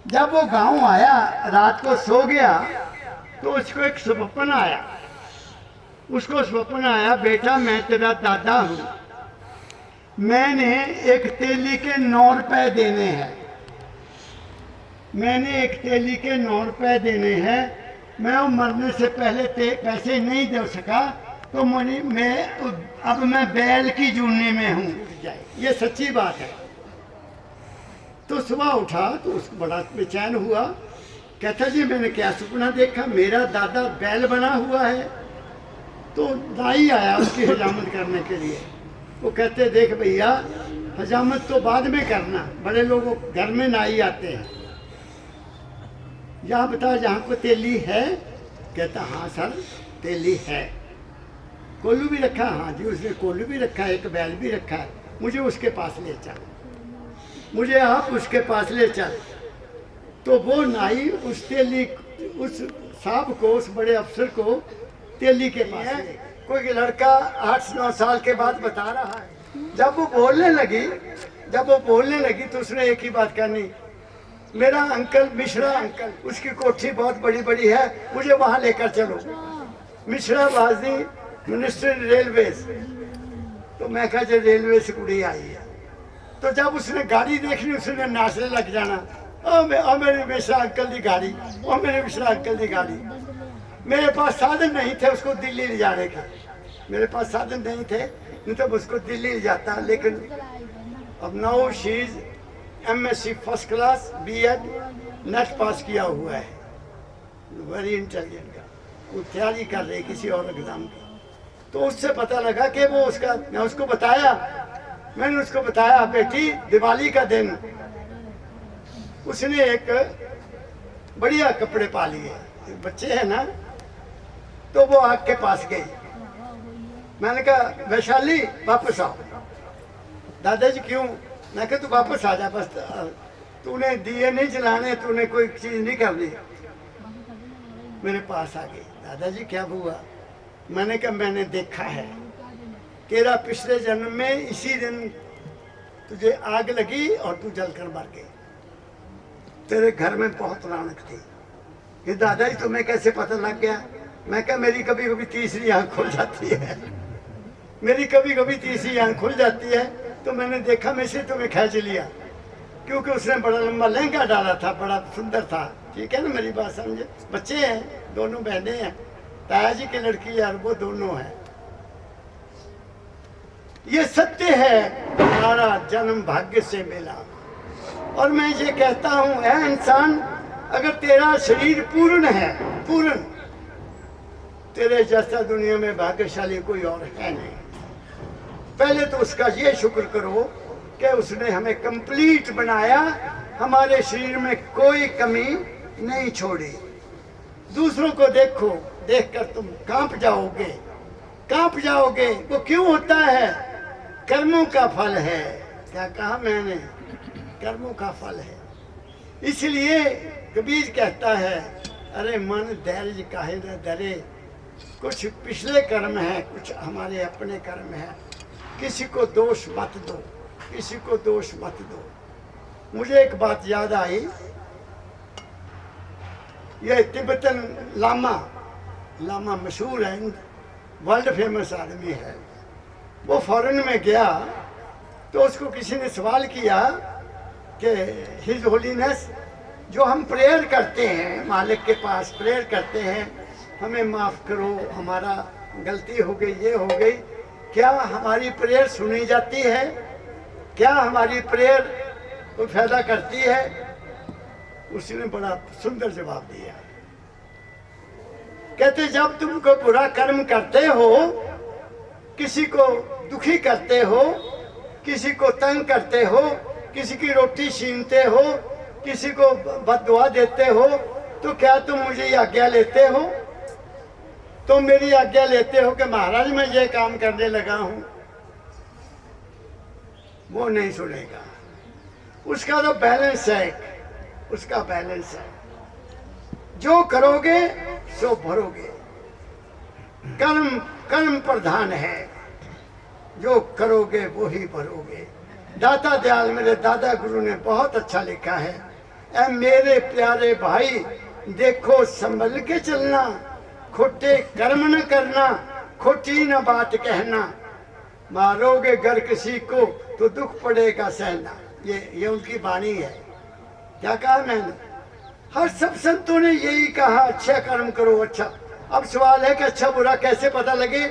जब वो गांव आया, रात को सो गया तो उसको एक स्वप्न आया। उसको स्वप्न आया, बेटा मैं तेरा दादा हूँ, मैंने एक तेली के 9 रुपए देने हैं। मैंने एक तेली के 9 रुपए देने हैं। मैं वो मरने से पहले पैसे नहीं दे सका, तो अब मैं बैल की जूने में हूँ। ये सच्ची बात है। तो सुबह उठा तो उसको बड़ा बेचैन हुआ। कहता जी मैंने क्या सपना देखा, मेरा दादा बैल बना हुआ है। तो दाई आया उसकी हजामत करने के लिए। वो कहते देख भैया, हजामत तो बाद में करना, बड़े लोगों घर में नाई आते हैं। यहाँ बता जहाँ को तेली है? कहता हाँ सर तेली है। कोल्लू भी रखा, हाँ जी उसने कोल्लू भी रखा है, एक बैल भी रखा है। मुझे उसके पास ले चल, मुझे आप उसके पास ले चल। तो वो नाई उस तेली, उस साहब को, उस बड़े अफसर को तेली के पास ले। कोई लड़का 8-9 साल के बाद बता रहा है, जब वो बोलने लगी तो उसने एक ही बात करनी, मेरा अंकल मिश्रा अंकल, उसकी कोठी बहुत बड़ी बड़ी है, मुझे वहाँ लेकर चलो। मिश्रा वाजी मिनिस्टर रेलवे। तो मैं कहा जो रेलवे से कुड़ी आई है। तो जब उसने गाड़ी देखनी उसने नाचने लग जाना, ओ मेरे मिश्रा अंकल की गाड़ी, ओ मेरे मिश्रा अंकल की गाड़ी। मेरे पास साधन नहीं थे उसको दिल्ली ले जाने के, मेरे पास साधन नहीं थे, नहीं तो उसको दिल्ली ले जाता। लेकिन अब now she is MSc first class, B.Ed NET pass किया हुआ है, वेरी इंटेलिजेंट का, वो तैयारी कर रही किसी और एग्जाम की। तो उससे पता लगा कि वो उसका, मैंने उसको बताया बेटी दिवाली का दिन उसने एक बढ़िया कपड़े पा लिए, बच्चे हैं ना। तो वो आग के पास गई, मैंने कहा वैशाली वापस आओ। दादाजी क्यों? मैं कहा तू वापस आ जा, बस तूने दिए नहीं जलाने, तूने कोई चीज नहीं करनी। मेरे पास आ गई, दादाजी क्या हुआ? मैंने कहा मैंने देखा है तेरा पिछले जन्म में इसी दिन तुझे आग लगी और तू जलकर मर गई, तेरे घर में बहुत रौनक थी। ये दादाजी तुम्हें कैसे पता लग गया? मैं कहा मेरी कभी कभी तीसरी आंख खुल जाती है, मेरी कभी कभी तीसरी आंख खुल जाती है। तो मैंने देखा, मैं से तुम्हें खींच लिया, क्योंकि उसने बड़ा लंबा लहंगा डाला था, बड़ा सुंदर था। ठीक है ना, मेरी बात समझे? बच्चे हैं, दोनों बहनें हैं, ताया जी की लड़की यार वो दोनों हैं। ये सत्य है, हमारा जन्म भाग्य से मिला। और मैं ये कहता हूं, ऐ इंसान, अगर तेरा शरीर पूर्ण है, पूर्ण, तेरे जैसा दुनिया में भाग्यशाली कोई और है नहीं। पहले तो उसका ये शुक्र करो कि उसने हमें कंप्लीट बनाया, हमारे शरीर में कोई कमी नहीं छोड़ी। दूसरों को देखो, देखकर तुम कांप जाओगे। वो क्यों होता है? कर्मों का फल है। क्या कहा मैंने? कर्मों का फल है। इसलिए कबीर कहता है, अरे मन धैर्य काहे न धरे, कुछ पिछले कर्म है, कुछ हमारे अपने कर्म है, किसी को दोष मत दो, किसी को दोष मत दो। मुझे एक बात याद आई, ये तिब्बतन लामा मशहूर है, वर्ल्ड फेमस आदमी है। वो फॉरेन में गया तो उसको किसी ने सवाल किया कि हिज होलीनेस, जो हम प्रेयर करते हैं, मालिक के पास प्रेयर करते हैं, हमें माफ़ करो, हमारा गलती हो गई, ये हो गई, क्या हमारी प्रेयर सुनी जाती है? क्या हमारी प्रेयर कोई फायदा करती है? उसने बड़ा सुंदर जवाब दिया। कहते जब तुम कोई बुरा कर्म करते हो, किसी को दुखी करते हो, किसी को तंग करते हो, किसी की रोटी छीनते हो, किसी को बददुआ देते हो, तो क्या तुम मुझे आज्ञा लेते हो? तुम मेरी आज्ञा लेते हो कि महाराज मैं ये काम करने लगा हूं? वो नहीं सुनेगा। उसका तो बैलेंस है, उसका बैलेंस है। जो करोगे सो भरोगे। कर्म प्रधान है, जो करोगे वो ही भरोगे। दाता दयाल मेरे दादा गुरु ने बहुत अच्छा लिखा है, ऐ मेरे प्यारे भाई देखो संभल के चलना, खोटे कर्म न करना, खोटी न बात कहना, मारोगे घर किसी को तो दुख पड़ेगा सहना। ये उनकी वाणी है। क्या कहा मैंने? हर सब संतों ने यही कहा, अच्छा कर्म करो। अच्छा, अब सवाल है कि अच्छा बुरा कैसे पता लगे?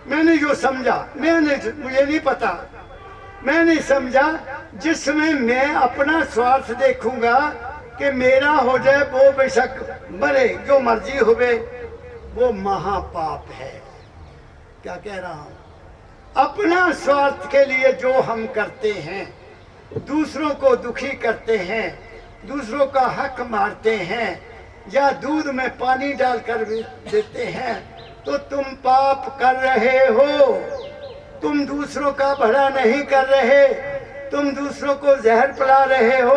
मैंने जो समझा, मुझे नहीं पता, मैं नहीं समझा, जिसमें मैं अपना स्वार्थ देखूंगा कि मेरा हो जाए, वो बेशक मरे, जो मर्जी होवे, वो महापाप है। क्या कह रहा हूं? अपना स्वार्थ के लिए जो हम करते हैं, दूसरों को दुखी करते हैं, दूसरों का हक मारते हैं, या दूध में पानी डालकर देते हैं, तो तुम पाप कर रहे हो, तुम दूसरों का भला नहीं कर रहे, तुम दूसरों को जहर पिला रहे हो।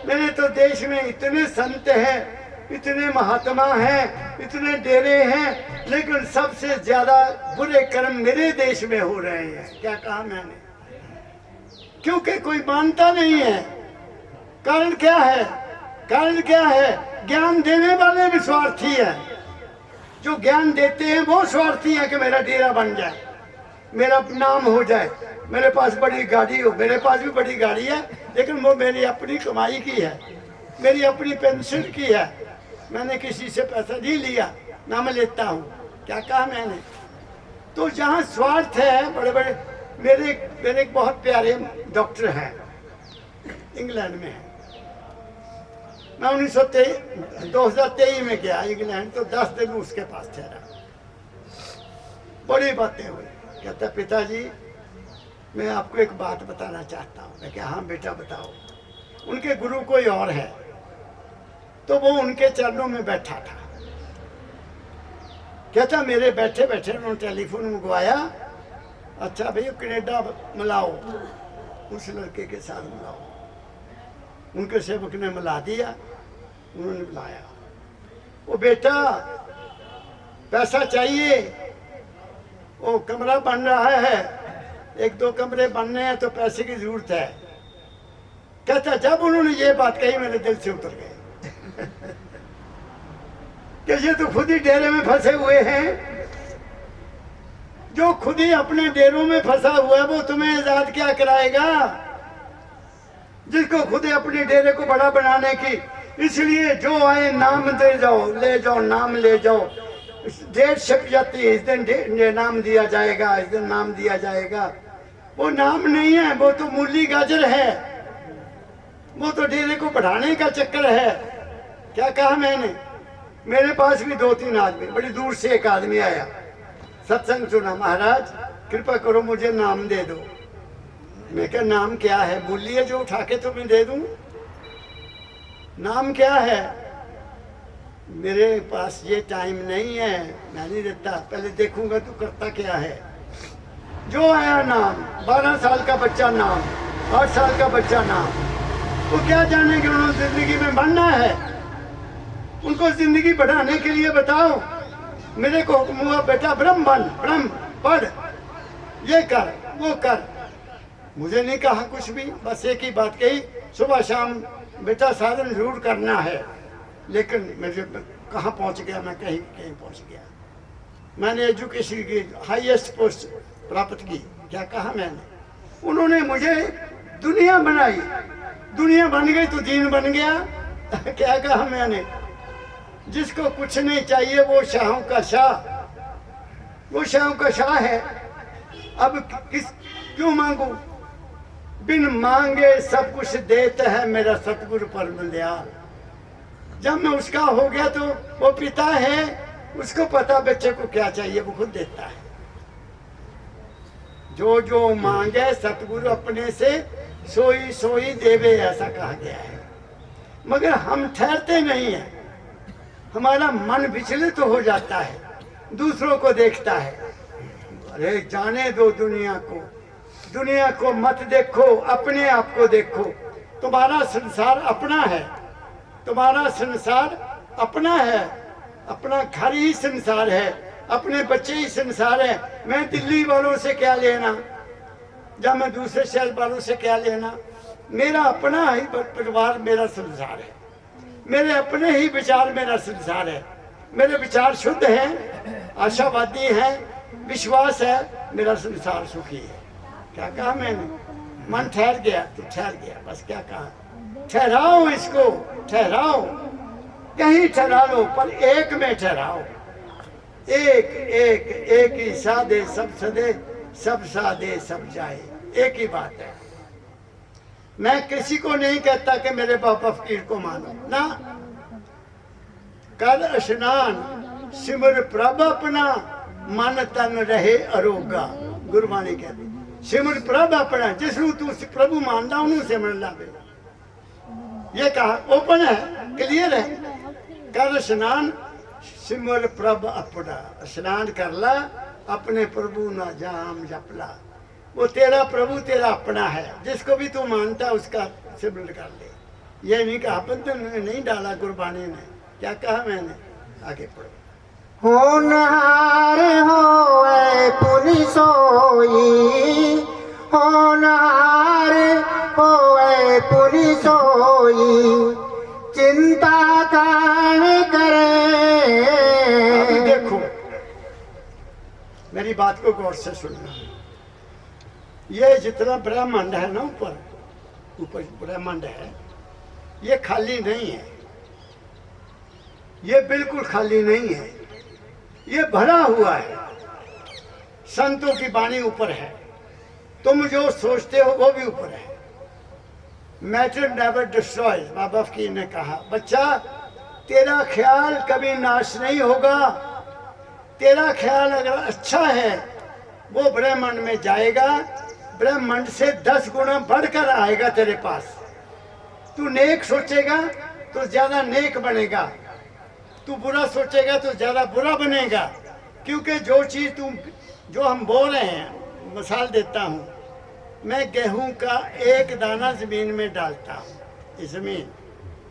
मेरे तो देश में इतने संत हैं, इतने महात्मा हैं, इतने डेरे हैं, लेकिन सबसे ज्यादा बुरे कर्म मेरे देश में हो रहे हैं। क्या कहा मैंने? क्योंकि कोई मानता नहीं है। कारण क्या है? कारण क्या है? ज्ञान देने वाले भी स्वार्थी है। जो ज्ञान देते हैं वो स्वार्थी है कि मेरा डेरा बन जाए, मेरा नाम हो जाए, मेरे पास बड़ी गाड़ी हो। मेरे पास भी बड़ी गाड़ी है, लेकिन वो मेरी अपनी कमाई की है, मेरी अपनी पेंशन की है। मैंने किसी से पैसा नहीं लिया, ना मैं लेता हूँ। क्या कहा मैंने? तो जहाँ स्वार्थ है, बड़े बड़े मेरे एक बहुत प्यारे डॉक्टर हैं, इंग्लैंड में है। मैं 2023 में गया इंग्लैंड, तो 10 दिन उसके पास ठहरा। बड़ी बातें हुई। कहता पिताजी मैं आपको एक बात बताना चाहता हूँ। मैं कहा हाँ बेटा बताओ। उनके गुरु कोई और है, तो वो उनके चरणों में बैठा था। कहता मेरे बैठे बैठे उन्होंने टेलीफोन मंगवाया। अच्छा भैया कनेडा मिलाओ, उस लड़के के साथ मिलाओ। उनके सेवक ने मिला दिया, उन्होंने बुलाया। वो बेटा पैसा चाहिए, वो कमरा बन रहा है, 1-2 कमरे बनने हैं, तो पैसे की जरूरत है। कहता जब उन्होंने ये बात कही मेरे दिल से उतर गए कि ये तो खुद ही डेरे में फंसे हुए हैं। जो खुद ही अपने डेरों में फंसा हुआ है वो तुम्हें आजाद क्या कराएगा? जिसको खुद ही अपने डेरे को बड़ा बनाने की, इसलिए जो आए नाम दे जाओ, ले जाओ, नाम ले जाओ। डेट छप जाती है, इस दिन नाम दिया जाएगा, इस दिन नाम दिया जाएगा। वो नाम नहीं है, वो तो मूली गाजर है, वो तो डेरे को बढ़ाने का चक्कर है। क्या कहा मैंने? मेरे पास भी 2-3 आदमी, बड़ी दूर से एक आदमी आया, सत्संग सुना। महाराज कृपा करो मुझे नाम दे दो। मैं क्या नाम क्या है? बोलिए जो उठा के तुम्हें दे दूं। नाम क्या है? मेरे पास ये टाइम नहीं है, मैं नहीं देता, पहले देखूंगा तू करता क्या है। जो आया नाम, 12 साल का बच्चा नाम, 8 साल का बच्चा नाम। वो क्या जाने कि उन्होंने जिंदगी में बनना है। उनको जिंदगी बढ़ाने के लिए बताओ। मेरे को हुक्म हुआ बेटा ब्रह्म बन, ब्रह्म पढ़, ये कर, वो कर। मुझे नहीं कहा कुछ भी, बस एक ही बात कही, सुबह शाम बेटा साधन जरूर करना है। लेकिन मुझे कहाँ पहुँच गया मैं? कहीं कहीं पहुँच गया। मैंने एजुकेशन की हाईएस्ट पोस्ट प्राप्त की। क्या कहा मैंने? उन्होंने मुझे दुनिया बनाई, दुनिया बन गई तो दीन बन गया। क्या कहा मैंने? जिसको कुछ नहीं चाहिए वो शाहों का शाह, वो शाहों का शाह है। अब क्यों मांगू? बिन मांगे सब कुछ देता है मेरा सतगुरु परम दयाल। जब मैं उसका हो गया तो वो पिता है, उसको पता बच्चे को क्या चाहिए, वो खुद देता है। जो जो मांगे सतगुरु अपने से सोई सोई देवे, ऐसा कहा गया है। मगर हम ठहरते नहीं है, हमारा मन विचलित हो जाता है, दूसरों को देखता है। अरे जाने दो दुनिया को, दुनिया को मत देखो, अपने आप को देखो। तुम्हारा संसार अपना है, तुम्हारा संसार अपना है, अपना घर ही संसार है, अपने बच्चे ही संसार है। मैं दिल्ली वालों से क्या लेना, जब मैं दूसरे शहर वालों से क्या लेना? मेरा अपना ही परिवार मेरा संसार है, मेरे अपने ही विचार मेरा संसार है। मेरे विचार शुद्ध हैं, आशावादी हैं, विश्वास है, मेरा संसार सुखी है। क्या कहा मैंने? मन ठहर गया तो ठहर गया, बस। क्या कहा? ठहराओ इसको, ठहराओ, कहीं ठहरा लो, पर एक में ठहराओ। एक एक एक ही साधे सब सदे, सब साधे सब जाए। एक ही बात है। मैं किसी को नहीं कहता कि मेरे बाबा फकीर को मानो ना। कर स्नान सिमर प्रभ अपना, मन तन रहे अरोगा। गुरबाणी कहती सिमर प्रभ अपना, जिसनु तू प्रभु मानता उन्होंने सिमर लावे। ये कहा ओपन है, क्लियर है। कर स्नान सिमर प्रभ अपना, स्नान कर ला, अपने प्रभु ना जाम जपला। वो तेरा प्रभु तेरा अपना है, जिसको भी तू मानता उसका सिमरन कर ले। ये नहीं कहा बंधन में नहीं डाला गुरबानी ने, क्या कहा मैंने, आगे पढ़ो। होनहार होए पुनि सोई, होनहार होए पुनि सोई, चिंता कान करे। अभी देखो, मेरी बात को गौर से सुनना। ये जितना ब्रह्मांड है ना, ऊपर ब्रह्मांड है, ये खाली नहीं है, ये बिल्कुल खाली नहीं है, ये भरा हुआ है। संतों की वाणी ऊपर है, तुम जो सोचते हो वो भी ऊपर है। मैटर नेवर डिस्ट्रॉय, बाबा फकीर ने कहा, बच्चा तेरा ख्याल कभी नाश नहीं होगा। तेरा ख्याल अगर अच्छा है वो ब्रह्मांड में जाएगा, ब्रह्मांड से 10 गुना बढ़कर आएगा तेरे पास। तू नेक सोचेगा तो ज्यादा नेक बनेगा, तू बुरा सोचेगा तो ज्यादा बुरा बनेगा। क्योंकि जो चीज जो हम बोल रहे हैं, मिसाल देता हूँ, मैं गेहूं का एक दाना जमीन में डालता हूँ, ये जमीन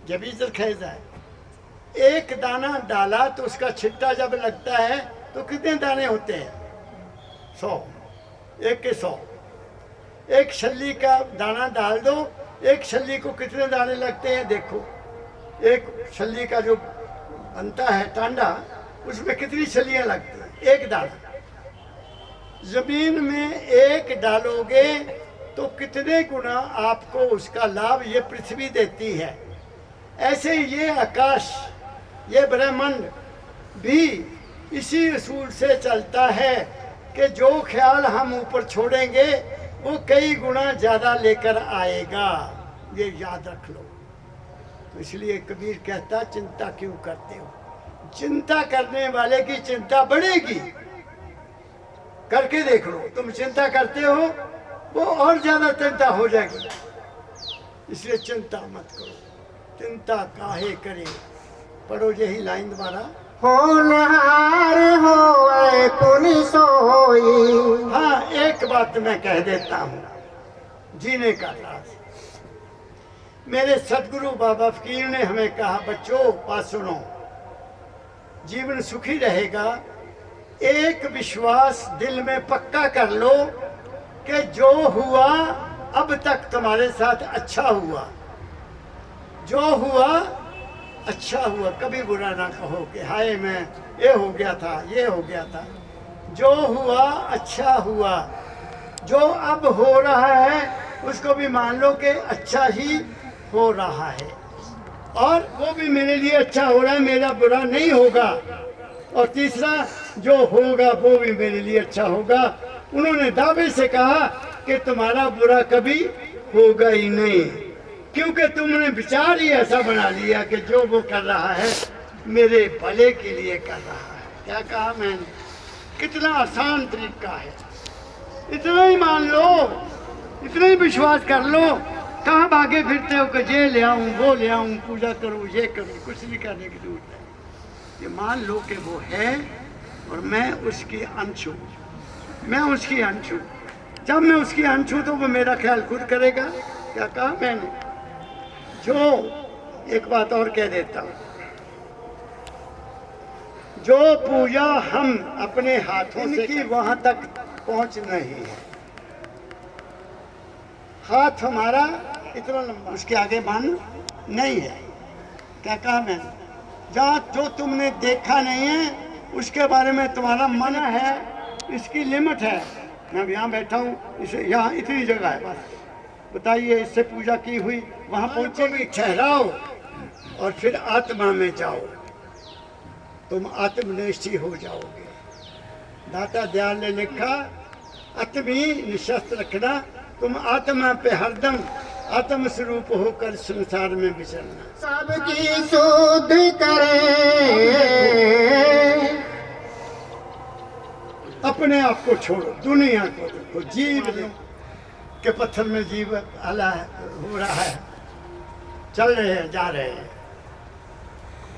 जब इधर खेत है, एक दाना डाला तो उसका छिट्टा जब लगता है तो कितने दाने होते हैं? 100, 1 के 100। एक छल्ली का दाना डाल दो, एक छल्ली को कितने दाने लगते हैं? देखो, एक छल्ली का जो बनता है टांडा, उसमें कितनी छल्लियां लगती हैं? एक दाना। जमीन में एक डालोगे तो कितने गुना आपको उसका लाभ ये पृथ्वी देती है। ऐसे ये आकाश, ये ब्रह्मांड भी इसी असूल से चलता है कि जो ख्याल हम ऊपर छोड़ेंगे वो कई गुना ज्यादा लेकर आएगा। ये याद रख लो। तो इसलिए कबीर कहता, चिंता क्यों करते हो? चिंता करने वाले की चिंता बढ़ेगी। करके देख लो, तुम चिंता करते हो वो और ज्यादा चिंता हो जाएगी। इसलिए चिंता मत करो, चिंता काहे करे। पढ़ो यही लाइन दोबारा। होनहार होए पुनि सोई। हाँ, एक बात मैं कह देता हूँ, जीने का राज। मेरे सदगुरु बाबा फकीर ने हमें कहा, बच्चों बात सुनो, जीवन सुखी रहेगा। एक विश्वास दिल में पक्का कर लो कि जो हुआ अब तक तुम्हारे साथ अच्छा हुआ, जो हुआ अच्छा हुआ। कभी बुरा ना कहो कि हाय मैं ये हो गया था, ये हो गया था। जो हुआ अच्छा हुआ, जो अब हो रहा है उसको भी मान लो कि अच्छा ही हो रहा है, और वो भी मेरे लिए अच्छा हो रहा है, मेरा बुरा नहीं होगा। और तीसरा, जो होगा वो भी मेरे लिए अच्छा होगा। उन्होंने दावे से कहा कि तुम्हारा बुरा कभी होगा ही नहीं, क्योंकि तुमने विचार ही ऐसा बना लिया कि जो वो कर रहा है मेरे भले के लिए कर रहा है। क्या कहा मैंने? कितना आसान तरीका है। इतना ही मान लो, इतना ही विश्वास कर लो। कहाँ भागे फिरते हो कि ये ले आऊँ, वो ले आऊँ, पूजा करूँ, ये करूँ? कुछ नहीं करने की जरूरत है। ये मान लो कि वो है और मैं उसकी अंश हूँ, मैं उसकी अंश हूँ। जब मैं उसकी अंश हूँ तो वो मेरा ख्याल खुद करेगा। क्या कहा मैंने? जो एक बात और कह देता हूँ, जो पूजा हम अपने हाथों से की वहां तक पहुंच नहीं है। हाथ हमारा इतना लंबा, उसके आगे मान नहीं है। क्या कहा मैंने? जहाँ जो तुमने देखा नहीं है उसके बारे में तुम्हारा मन है, इसकी लिमिट है। मैं यहाँ बैठा हूँ, इसे यहाँ इतनी जगह है बस। बताइए, इससे पूजा की हुई, वहाँ पहुँचोगे, ठहराओ और फिर आत्मा में जाओ, तुम आत्मनिष्ठ हो जाओगे। दाता दयाल ने लिखा, आत्मी निशस्त्र रखना, तुम आत्मा पे हरदम आत्म स्वरूप होकर संसार में विचरना। सबकी शुद्ध करे, अपने आप को छोड़ो, दुनिया को देखो। जीव के पत्थर में जीव आला हो रहा है, चल रहे हैं, जा रहे हैं।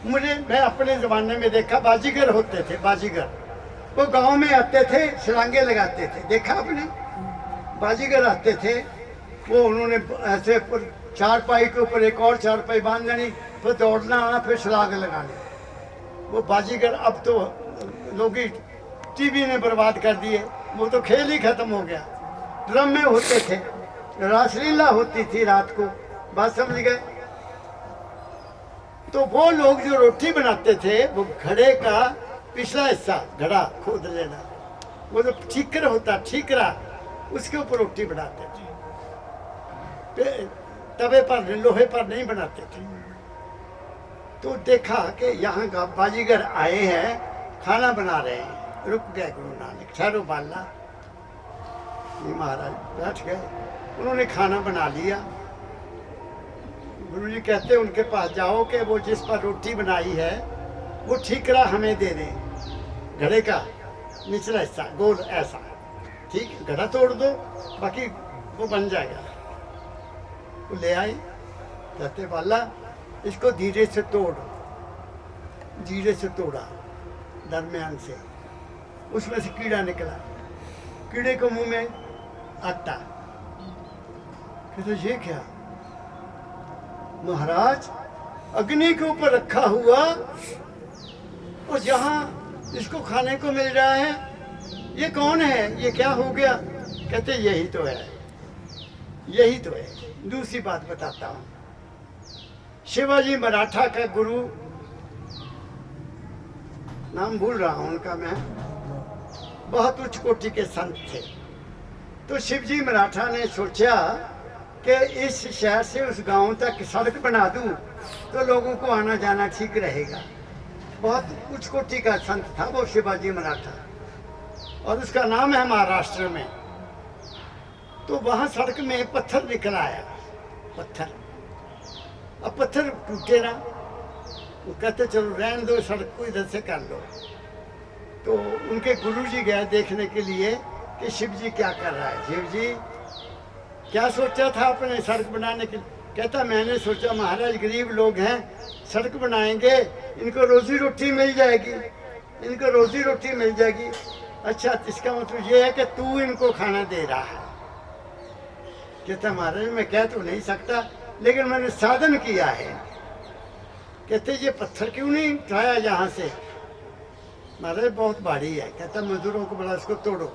मैं अपने ज़माने में देखा, बाजीगर होते थे, बाजीगर वो गांव में आते थे, छलांगे लगाते थे, देखा आपने? बाजीगर आते थे, वो उन्होंने ऐसे चारपाई के ऊपर एक और चारपाई बांध देनी, फिर दौड़ना आना, फिर छलांग लगानी। वो बाजीगर अब तो लोग टीवी ने बर्बाद कर दिए, वो तो खेल ही खत्म हो गया। ड्रम में होते थे, रासलीला होती थी रात को, बात समझ गए? तो वो लोग जो रोटी बनाते थे, वो घड़े का पिछला हिस्सा, घड़ा खोद लेना, वो जो ठीकर होता, ठीकरा, उसके ऊपर रोटी बनाते थे, तवे पर, लोहे पर नहीं बनाते थे। तो देखा कि यहाँ बाजीगर आए हैं, खाना बना रहे हैं। रुक गए गुरु नानक, ठहरो बाला। ये महाराज बैठ गए, उन्होंने खाना बना लिया। गुरु जी कहते उनके पास जाओ कि वो जिस पर रोटी बनाई है वो ठीकरा हमें दे दें, घड़े का निचला हिस्सा गोल ऐसा, ठीक, घड़ा तोड़ दो, बाकी वो बन जाएगा। वो ले आई, कहते बाला इसको धीरे से तोड़। धीरे से तोड़ा, दरमियान से, उसमें से कीड़ा निकला, कीड़े को मुंह में आटा। कहते ये क्या महाराज, अग्नि के ऊपर रखा हुआ और जहाँ इसको खाने को मिल रहा है, ये कौन है, ये क्या हो गया? कहते यही तो है, यही तो है। दूसरी बात बताता हूँ, शिवाजी मराठा का गुरु, नाम भूल रहा हूँ उनका मैं, बहुत उच्च कोटि के संत थे। तो शिवजी मराठा ने सोचा कि इस शहर से उस गांव तक सड़क बना दूं तो लोगों को आना जाना ठीक रहेगा। बहुत उच्च कोटि का संत था वो शिवाजी मराठा, और उसका नाम है महाराष्ट्र में। तो वहाँ सड़क में पत्थर निकल आया, पत्थर। अब पत्थर टूटे ना, वो कहते चलो रहने दो, सड़क को इधर से कर लो। तो उनके गुरुजी गए देखने के लिए कि शिव जी क्या कर रहा है। शिव जी क्या सोचा था अपने सड़क बनाने के लिए? कहता मैंने सोचा महाराज गरीब लोग हैं, सड़क बनाएंगे, इनको रोजी रोटी मिल जाएगी, इनको रोजी रोटी मिल जाएगी। अच्छा, इसका मतलब ये है कि तू इनको खाना दे रहा है। कहता महाराज मैं कह तो नहीं सकता, लेकिन मैंने साधन किया है। कहते ये पत्थर क्यों नहीं उठाया यहाँ से? महाराज बहुत भारी है। कहता मजदूरों को बोला उसको तोड़ो।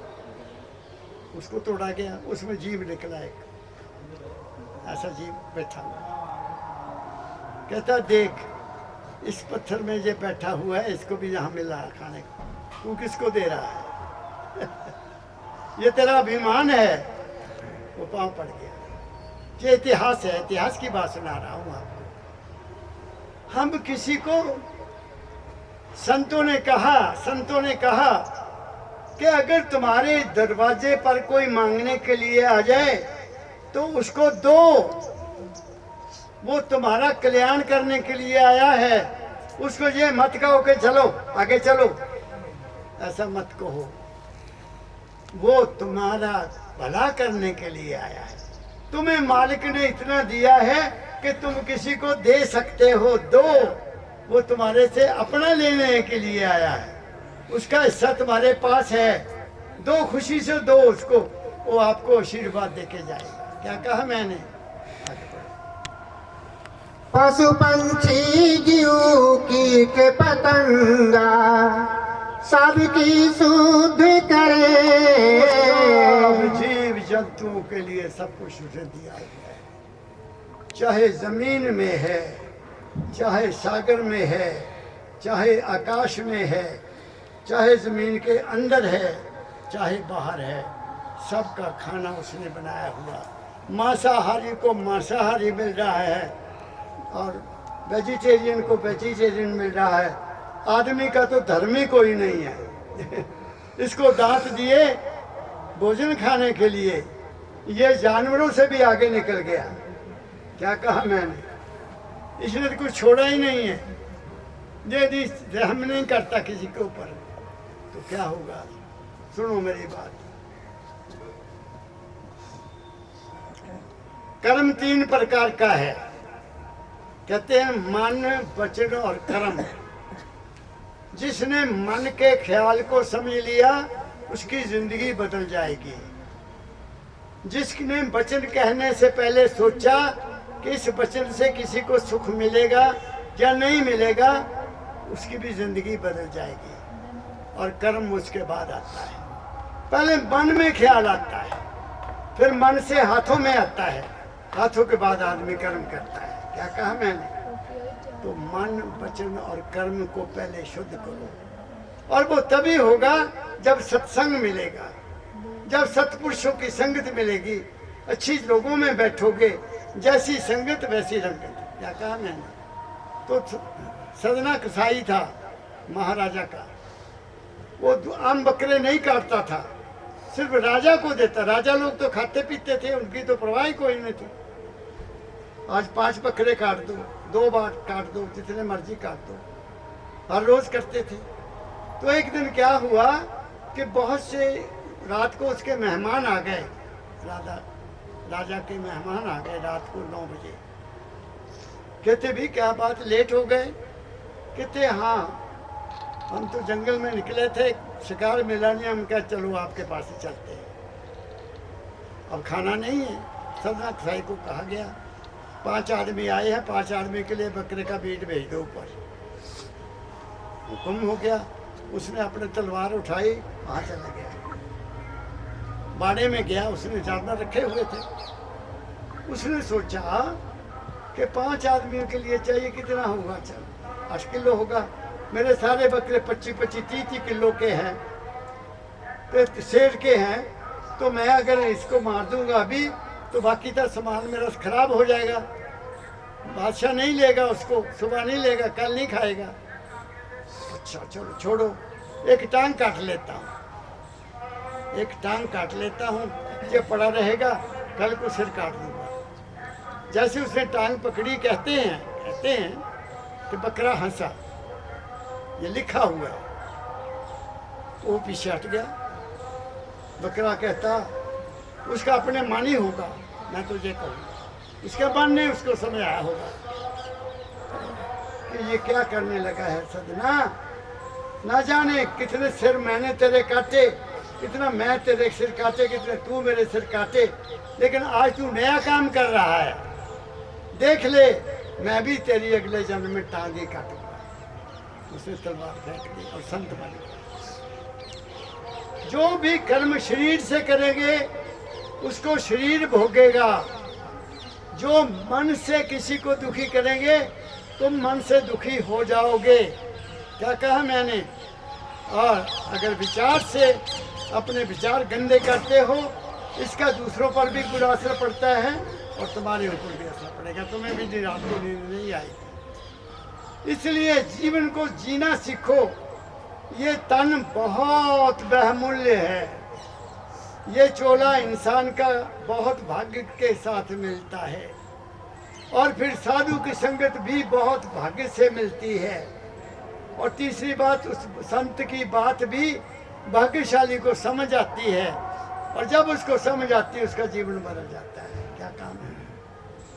उसको तोड़ा गया, उसमें जीव निकला, एक ऐसा जीव बैठा हुआ। कहता देख इस पत्थर में ये बैठा हुआ है, इसको भी यहाँ मिल रहा है खाने को, तू किसको दे रहा है? ये तेरा अभिमान है। वो पाँव पड़ गया। ये इतिहास है, इतिहास की बात सुना रहा हूँ आपको। हम किसी को, संतों ने कहा कि अगर तुम्हारे दरवाजे पर कोई मांगने के लिए आ जाए तो उसको दो, वो तुम्हारा कल्याण करने के लिए आया है। उसको ये मत कहो कि चलो आगे चलो, ऐसा मत कहो। वो तुम्हारा भला करने के लिए आया है। तुम्हें मालिक ने इतना दिया है कि तुम किसी को दे सकते हो, दो। वो तुम्हारे से अपना लेने के लिए आया है, उसका हिस्सा तुम्हारे पास है, दो, खुशी से दो उसको, वो आपको आशीर्वाद देके जाएगा। क्या कहा मैंने? पशु पंछी जीव कीट पतंगा सबकी शुद्ध करे। जीव जंतुओं के लिए सब कुछ उसे दिया हुआ है, चाहे जमीन में है, चाहे सागर में है, चाहे आकाश में है, चाहे जमीन के अंदर है, चाहे बाहर है, सबका खाना उसने बनाया हुआ। मांसाहारी को मांसाहारी मिल रहा है और वेजिटेरियन को वेजिटेरियन मिल रहा है। आदमी का तो धर्म ही कोई नहीं है। इसको दांत दिए भोजन खाने के लिए, ये जानवरों से भी आगे निकल गया। क्या कहा मैंने? इसने तो कुछ छोड़ा ही नहीं है। यदि रहम नहीं करता किसी के ऊपर तो क्या होगा? सुनो मेरी बात। कर्म तीन प्रकार का है। कहते हैं मन, वचन और कर्म। जिसने मन के ख्याल को समझ लिया उसकी जिंदगी बदल जाएगी। जिसने वचन कहने से पहले सोचा कि इस वचन से किसी को सुख मिलेगा या नहीं मिलेगा, उसकी भी जिंदगी बदल जाएगी। और कर्म उसके बाद आता है। पहले मन में ख्याल आता है, फिर मन से हाथों में आता है, हाथों के बाद आदमी कर्म करता है। क्या कहा मैंने? तो मन, वचन और कर्म को पहले शुद्ध करो। और वो तभी होगा जब सत्संग मिलेगा, जब सत्पुरुषों की संगत मिलेगी, अच्छी लोगों में बैठोगे, जैसी संगत वैसी रंगत। क्या कहा मैंने? तो सदना कसाई था महाराजा का, वो आम बकरे नहीं काटता था, सिर्फ राजा को देता। राजा लोग तो खाते पीते थे, उनकी तो परवाह कोई नहीं थी। आज 5 बकरे काट दो, 2 बार काट दो, जितने मर्जी काट दो, हर रोज करते थे। तो एक दिन क्या हुआ कि बहुत से रात को उसके मेहमान आ गए, राजा के मेहमान आ गए रात को 9 बजे। कहते भी क्या बात, लेट हो गए? कहते हाँ, हम तो जंगल में निकले थे, शिकार मिला नहीं, हम क्या चलो आपके पास ही चलते हैं। अब खाना नहीं है। सदना कसाई को कहा गया 5 आदमी आए हैं, 5 आदमी के लिए बकरे का मीट भेज दो ऊपर। हुक्म हो गया। उसने अपने तलवार उठाई, वहाँ चला गया, बाड़े में गया। उसने जानवर रखे हुए थे। उसने सोचा कि 5 आदमियों के लिए चाहिए कितना होगा, चल 8 किलो होगा। मेरे सारे बकरे 25-25, 30 किलो के हैं, तो शेर के हैं। तो मैं अगर इसको मार दूंगा अभी तो बाकी का सामान मेरा खराब हो जाएगा। बादशाह नहीं लेगा उसको, सुबह नहीं लेगा, कल नहीं खाएगा। अच्छा चलो छोड़ो, एक टांग काट लेता हूँ, एक टांग काट लेता हूँ, ये पड़ा रहेगा, कल को सिर काट दूंगा। जैसे उसने टांग पकड़ी, कहते हैं कि बकरा हंसा, ये लिखा हुआ है। वो पीछे हट गया। बकरा कहता, उसका अपने मानी होगा, मैं तुझे कहूँगा। इसके मन ने उसको समझाया होगा कि ये क्या करने लगा है सदना, ना जाने कितने सिर मैंने तेरे काटे, कितना मैं तेरे सिर काटे, कितने तू मेरे सिर काटे, लेकिन आज तू नया काम कर रहा है। देख ले, मैं भी तेरी अगले जन्म में टांगे काटूंगा। उसने तलवार फेंक दी और संत बन गया। जो भी कर्म शरीर से करेंगे उसको शरीर भोगेगा। जो मन से किसी को दुखी करेंगे तुम मन से दुखी हो जाओगे। क्या कहा मैंने? और अगर विचार से अपने विचार गंदे करते हो, इसका दूसरों पर भी बुरा असर पड़ता है और तुम्हारे ऊपर भी असर पड़ेगा। तुम्हें भी रात को नींद नहीं आएगी। इसलिए जीवन को जीना सीखो। ये तन बहुत बहुमूल्य है। ये चोला इंसान का बहुत भाग्य के साथ मिलता है। और फिर साधु की संगत भी बहुत भाग्य से मिलती है। और तीसरी बात, उस संत की बात भी भाग्यशाली को समझ आती है। और जब उसको समझ आती है उसका जीवन बदल जाता है। क्या काम है?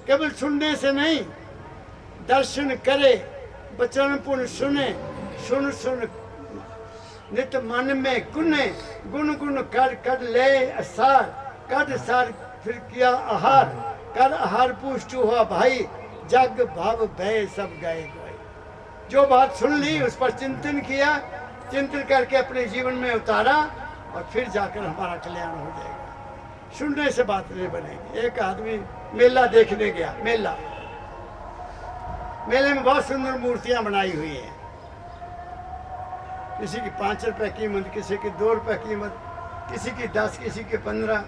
केवल सुनने से नहीं, दर्शन करे, वचन पुण्य सुने, सुन सुन नित मन में गुने, गुण गुण कर कर ले असार, कर सार फिर किया आहार, कर आहार पुष्ट हुआ भाई, जग भाव भय सब गए गए। जो बात सुन ली उस पर चिंतन किया, चिंतन करके अपने जीवन में उतारा और फिर जाकर हमारा कल्याण हो जाएगा। सुनने से बात नहीं बनेगी। एक आदमी मेला देखने गया। मेले में बहुत सुंदर मूर्तियां बनाई हुई हैं। किसी की 5 रुपए कीमत, किसी की 2 रुपए कीमत, किसी की 10, किसी की 15।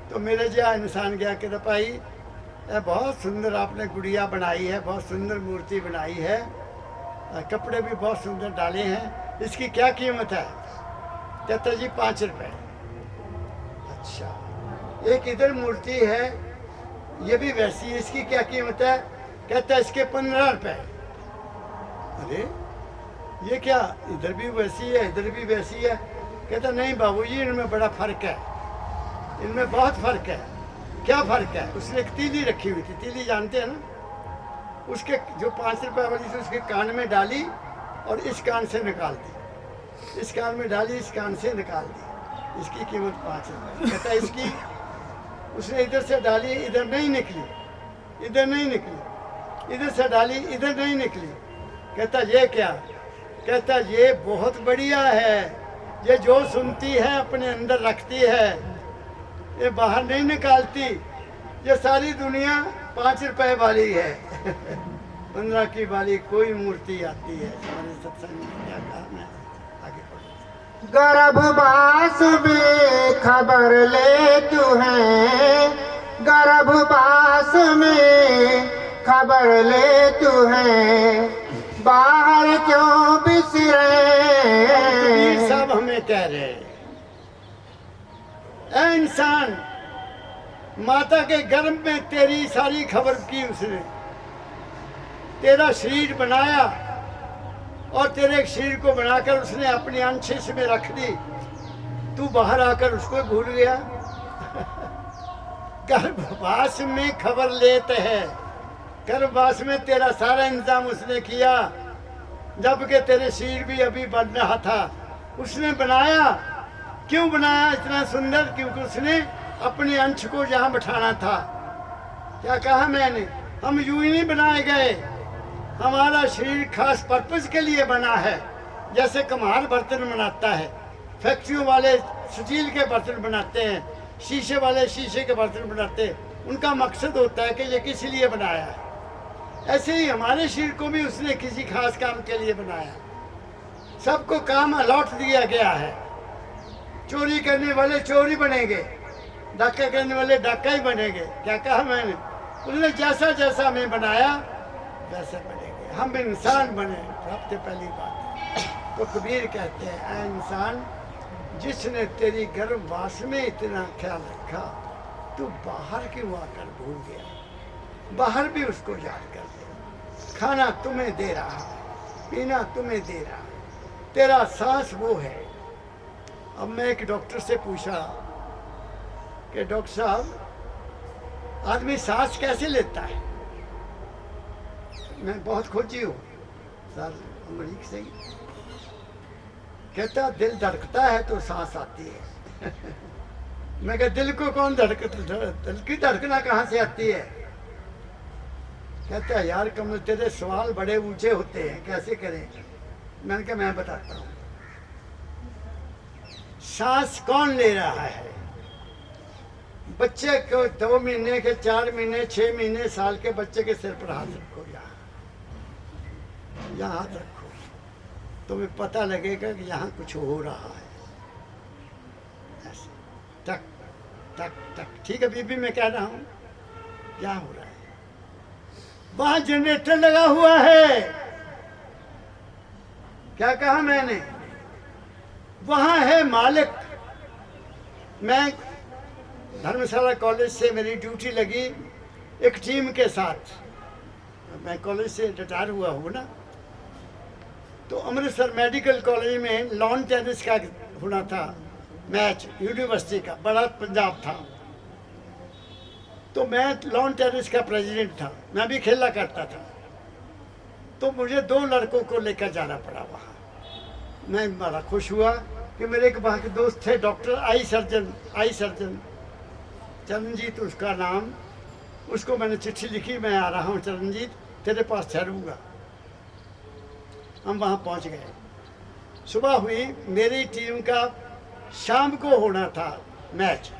तो मेरे जहाँ इंसान गया कि भाई ये बहुत सुंदर आपने गुड़िया बनाई है, बहुत सुंदर मूर्ति बनाई है, कपड़े भी बहुत सुंदर डाले हैं, इसकी क्या कीमत है? कहता जी 5 रुपए। अच्छा, एक इधर मूर्ति है, ये भी वैसी है, इसकी क्या कीमत है? कहता है इसके 15 रुपए। अरे ये क्या, इधर भी वैसी है इधर भी वैसी है? कहता नहीं बाबूजी, इनमें बड़ा फर्क है, इनमें बहुत फर्क है। क्या फर्क है? उसने एक तीली रखी हुई थी, तीली जानते हैं ना, उसके जो 5 रुपए वाली थी उसके कान में डाली और इस कान से निकाल दी, इस कान में डाली, इस कान से निकाल दी। इसकी कीमत 5 रुपए। कहता इसकी, उसने इधर से डाली, इधर नहीं निकली, इधर नहीं निकली, इधर से डाली, इधर नहीं निकली। कहता ये क्या? कहता ये बहुत बढ़िया है, ये जो सुनती है अपने अंदर रखती है, ये बाहर नहीं निकालती। ये सारी दुनिया 5 रुपए वाली है 15 की वाली कोई मूर्ति आती है। हमारे सत्संग में क्या कहा, मैं आगे पढ़ूं। गर्भवास में खबर ले तू है, गर्भवास में खबर ले तू है, बाहर क्यों बिसरे। कबीर साहब हमें कह रहे हैं, ऐ इंसान, माता के गर्भ में तेरी सारी खबर की उसने, तेरा शरीर बनाया और तेरे शरीर को बनाकर उसने अपनी अंश में रख दी। तू बाहर आकर उसको भूल गया। गर्भवास में खबर लेते हैं, गर्भवास में तेरा सारा इंतजाम उसने किया, जबकि तेरे शरीर भी अभी बन रहा था। उसने बनाया, क्यों बनाया इतना सुंदर? क्योंकि उसने अपने अंश को यहाँ बैठाना था। क्या कहा मैंने? हम यूं ही नहीं बनाए गए, हमारा शरीर खास पर्पस के लिए बना है। जैसे कम्हार बर्तन बनाता है, फैक्ट्रियों वाले स्टील के बर्तन बनाते हैं, शीशे वाले शीशे के बर्तन बनाते हैं, उनका मकसद होता है कि ये किस लिए बनाया है। ऐसे ही हमारे शरीर को भी उसने किसी खास काम के लिए बनाया। सबको काम अलॉट दिया गया है। चोरी करने वाले चोरी बनेंगे, डाका करने वाले डाका ही बनेंगे। क्या कहा मैंने? उसने जैसा जैसा हमें बनाया वैसे बनेंगे। हम इंसान बने, सबसे पहली बात है। तो कबीर कहते हैं, ऐ इंसान, जिसने तेरी गर्भवास में इतना ख्याल रखा, तू बाहर क्यों आकर भूल गया? बाहर भी उसको याद कर दे। खाना तुम्हें दे रहा है, पीना तुम्हें दे रहा है, तेरा सांस वो है। अब मैं एक डॉक्टर से पूछा कि डॉक्टर साहब, आदमी सांस कैसे लेता है? मैं बहुत खोजी हूँ सर अमरीक से। कहता दिल धड़कता है तो सांस आती है। मैं कहा दिल को कौन दिल की धड़कना कहाँ से आती है? कहता है यार कमल, तेरे सवाल बड़े ऊंचे होते हैं, कैसे करें? मैंने कहा मैं बताता हूँ। सांस कौन ले रहा है? बच्चे को 2 महीने के, 4 महीने, 6 महीने, साल के बच्चे के सिर पर हाथ रखो, यहाँ हाथ रखो, तुम्हें पता लगेगा कि यहाँ कुछ हो रहा है। ऐसे टक टक टक। ठीक है बीबी, मैं कह रहा हूँ क्या हो रहा है? वहां जनरेटर लगा हुआ है। क्या कहा मैंने? वहां है मालिक। मैं धर्मशाला कॉलेज से मेरी ड्यूटी लगी एक टीम के साथ। मैं कॉलेज से रिटायर हुआ हूँ ना, तो अमृतसर मेडिकल कॉलेज में लॉन टेनिस का होना था मैच, यूनिवर्सिटी का, बड़ा पंजाब था। तो मैं लॉन टेनिस का प्रेसिडेंट था, मैं भी खेला करता था। तो मुझे 2 लड़कों को लेकर जाना पड़ा वहाँ। मैं बड़ा खुश हुआ कि मेरे एक वहाँ के दोस्त थे, डॉक्टर आई सर्जन चरणजीत उसका नाम। उसको मैंने चिट्ठी लिखी, मैं आ रहा हूँ चरणजीत, तेरे पास ठहरूंगा। हम वहाँ पहुँच गए। सुबह हुई, मेरी टीम का शाम को होना था मैच।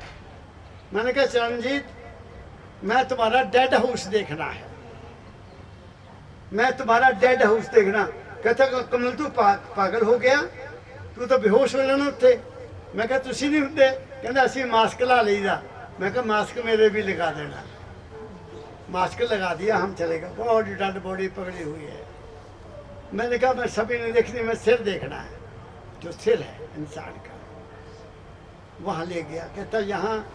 मैंने कहा चरणजीत, मैं तुम्हारा डेड हाउस देखना है, मैं तुम्हारा डेड हाउस देखना। कहता कमल तू पागल हो गया, तू तो बेहोश हो जाना उत्थे। मैं कहा तुसी नहीं होंगे? कहना असी मास्क ला लीदा। मैं कहा मास्क मेरे भी लगा देना। मास्क लगा दिया, हम चले गए। बहुत डेड बॉडी पकड़ी हुई है। मैंने कहा मैं सभी नहीं देखनी, मैं सिर देखना है, जो सिर है इंसान का। वहाँ ले गया। कहता यहाँ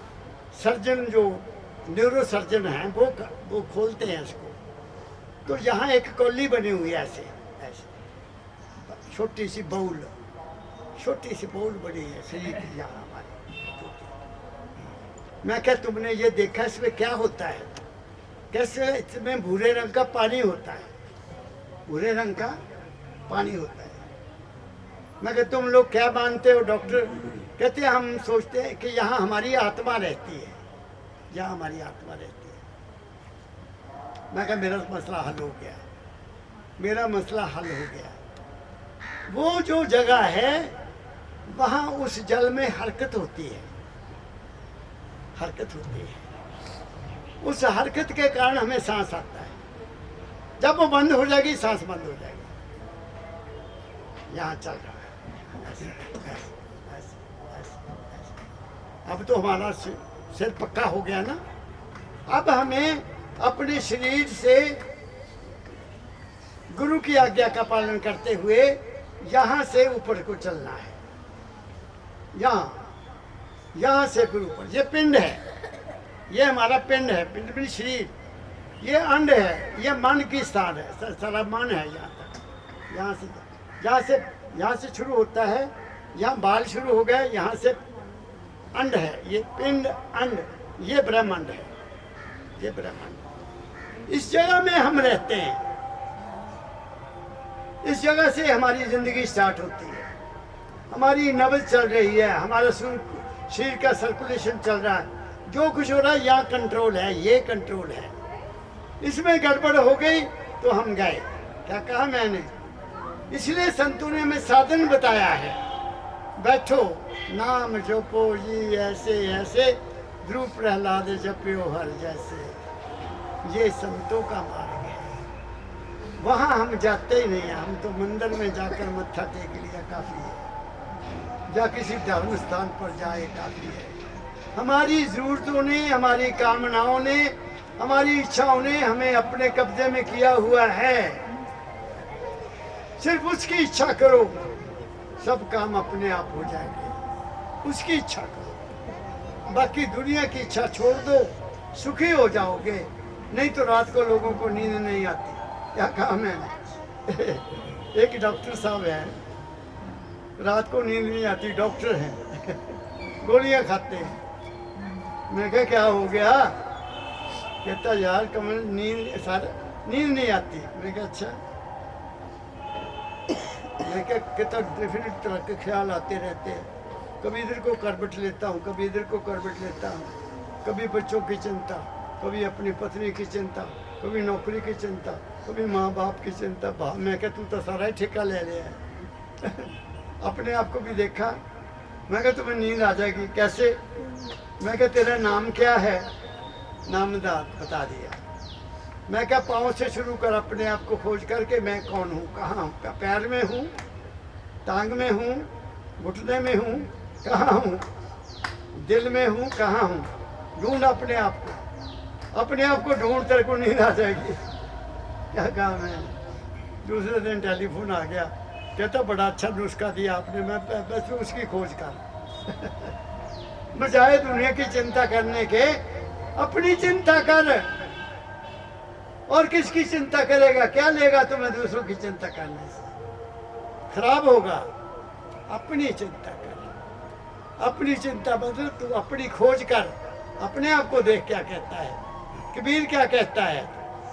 सर्जन जो न्यूरो सर्जन हैं वो खोलते हैं इसको। तो यहाँ एक कौली बनी हुई है, ऐसे ऐसे छोटी सी बाउल बनी है शरीर की यहाँ हमारी। मैं क्या तुमने ये देखा इसमें क्या होता है? कैसे इसमें भूरे रंग का पानी होता है, भूरे रंग का पानी होता है। मैं कहता तुम लोग क्या मानते हो डॉक्टर? कहते हैं हम सोचते हैं कि यहाँ हमारी आत्मा रहती है, यहाँ हमारी आत्मा रहती है। मैं कहा मेरा मसला हल हो गया, मेरा मसला हल हो गया। वो जो जगह है वहाँ उस जल में हरकत होती है, हरकत होती है। उस हरकत के कारण हमें सांस आता है। जब वो बंद हो जाएगी सांस बंद हो जाएगी। यहाँ चल रहा है ऐसे, ऐसे, ऐसे, ऐसे। अब तो हमारा सिर पक्का हो गया ना। अब हमें अपने शरीर से गुरु की आज्ञा का पालन करते हुए यहाँ से ऊपर को चलना है। यहाँ से फिर ऊपर। ये पिंड है, ये हमारा पिंड है, पिंड भी शरीर। ये अंड है, ये मन की स्थान है, सारा मन है यहाँ तक। यहाँ से शुरू होता है, यहाँ बाल शुरू हो गए, यहाँ से अंड है। ये पिंड अंड, ये ब्रह्मांड है, ये ब्रह्मांड। इस जगह में हम रहते हैं। इस जगह से हमारी जिंदगी स्टार्ट होती है। हमारी नब्ज चल रही है, हमारा शरीर का सर्कुलेशन चल रहा है। जो कुछ हो रहा है यहाँ कंट्रोल है, ये कंट्रोल है। इसमें गड़बड़ हो गई तो हम गए। क्या कहा मैंने? इसलिए संतों ने हमें साधन बताया है। बैठो नाम जपो जी ऐसे ऐसे, ध्रुव प्रहलाद जपियो हर जैसे। ये संतों का मार्ग है। वहाँ हम जाते ही नहीं हैं। हम तो मंदिर में जाकर मत्था टेक लिया काफ़ी है, या किसी धर्म स्थान पर जाए काफ़ी है। हमारी ज़रूरतों ने, हमारी कामनाओं ने, हमारी इच्छाओं ने हमें अपने कब्जे में किया हुआ है। सिर्फ उसकी इच्छा करो, सब काम अपने आप हो जाएंगे। उसकी इच्छा करो, बाकी दुनिया की इच्छा छोड़ दो, सुखी हो जाओगे। नहीं तो रात को लोगों को नींद नहीं आती। क्या कहा मैंने? एक डॉक्टर साहब है, रात को नींद नहीं आती, डॉक्टर हैं, गोलियां खाते हैं। मैं कहा क्या हो गया? कहता यार कमल नींद नहीं आती। मैं कहा अच्छा। मैं क्या कहता डिफरेंट तरह के ख्याल आते रहते हैं। कभी इधर को करवट लेता हूँ, कभी इधर को करवट लेता हूँ। कभी बच्चों की चिंता, कभी अपनी पत्नी की चिंता, कभी नौकरी की चिंता, कभी माँ बाप की चिंता। मैं क्या तू तो सारा ही ठेका ले लिया है। अपने आप को भी देखा। मैं क्या तुम्हें नींद आ जाएगी? कैसे? मैं क्या तेरा नाम क्या है? नाम बता दिया। मैं क्या पाँव से शुरू कर अपने आप को खोज करके मैं कौन हूँ, कहाँ हूँ? पैर में हूँ, टांग में हूँ, घुटने में हूँ, कहाँ हूँ? दिल में हूँ, कहाँ हूँ? ढूंढ अपने आप को। अपने आप को ढूंढ, तेरे को नींद आ जाएगी। क्या कहा मैंने? दूसरे दिन टेलीफोन आ गया। कहता बड़ा अच्छा नुस्खा दिया आपने। मैं बस उसकी खोज कर। बजाय दुनिया की चिंता करने के अपनी चिंता कर। और किसकी चिंता करेगा? क्या लेगा तुम्हें दूसरों की चिंता करने से? खराब होगा। अपनी चिंता कर, अपनी चिंता बदल। तू अपनी खोज कर, अपने आप को देख क्या कहता है। कबीर क्या कहता है?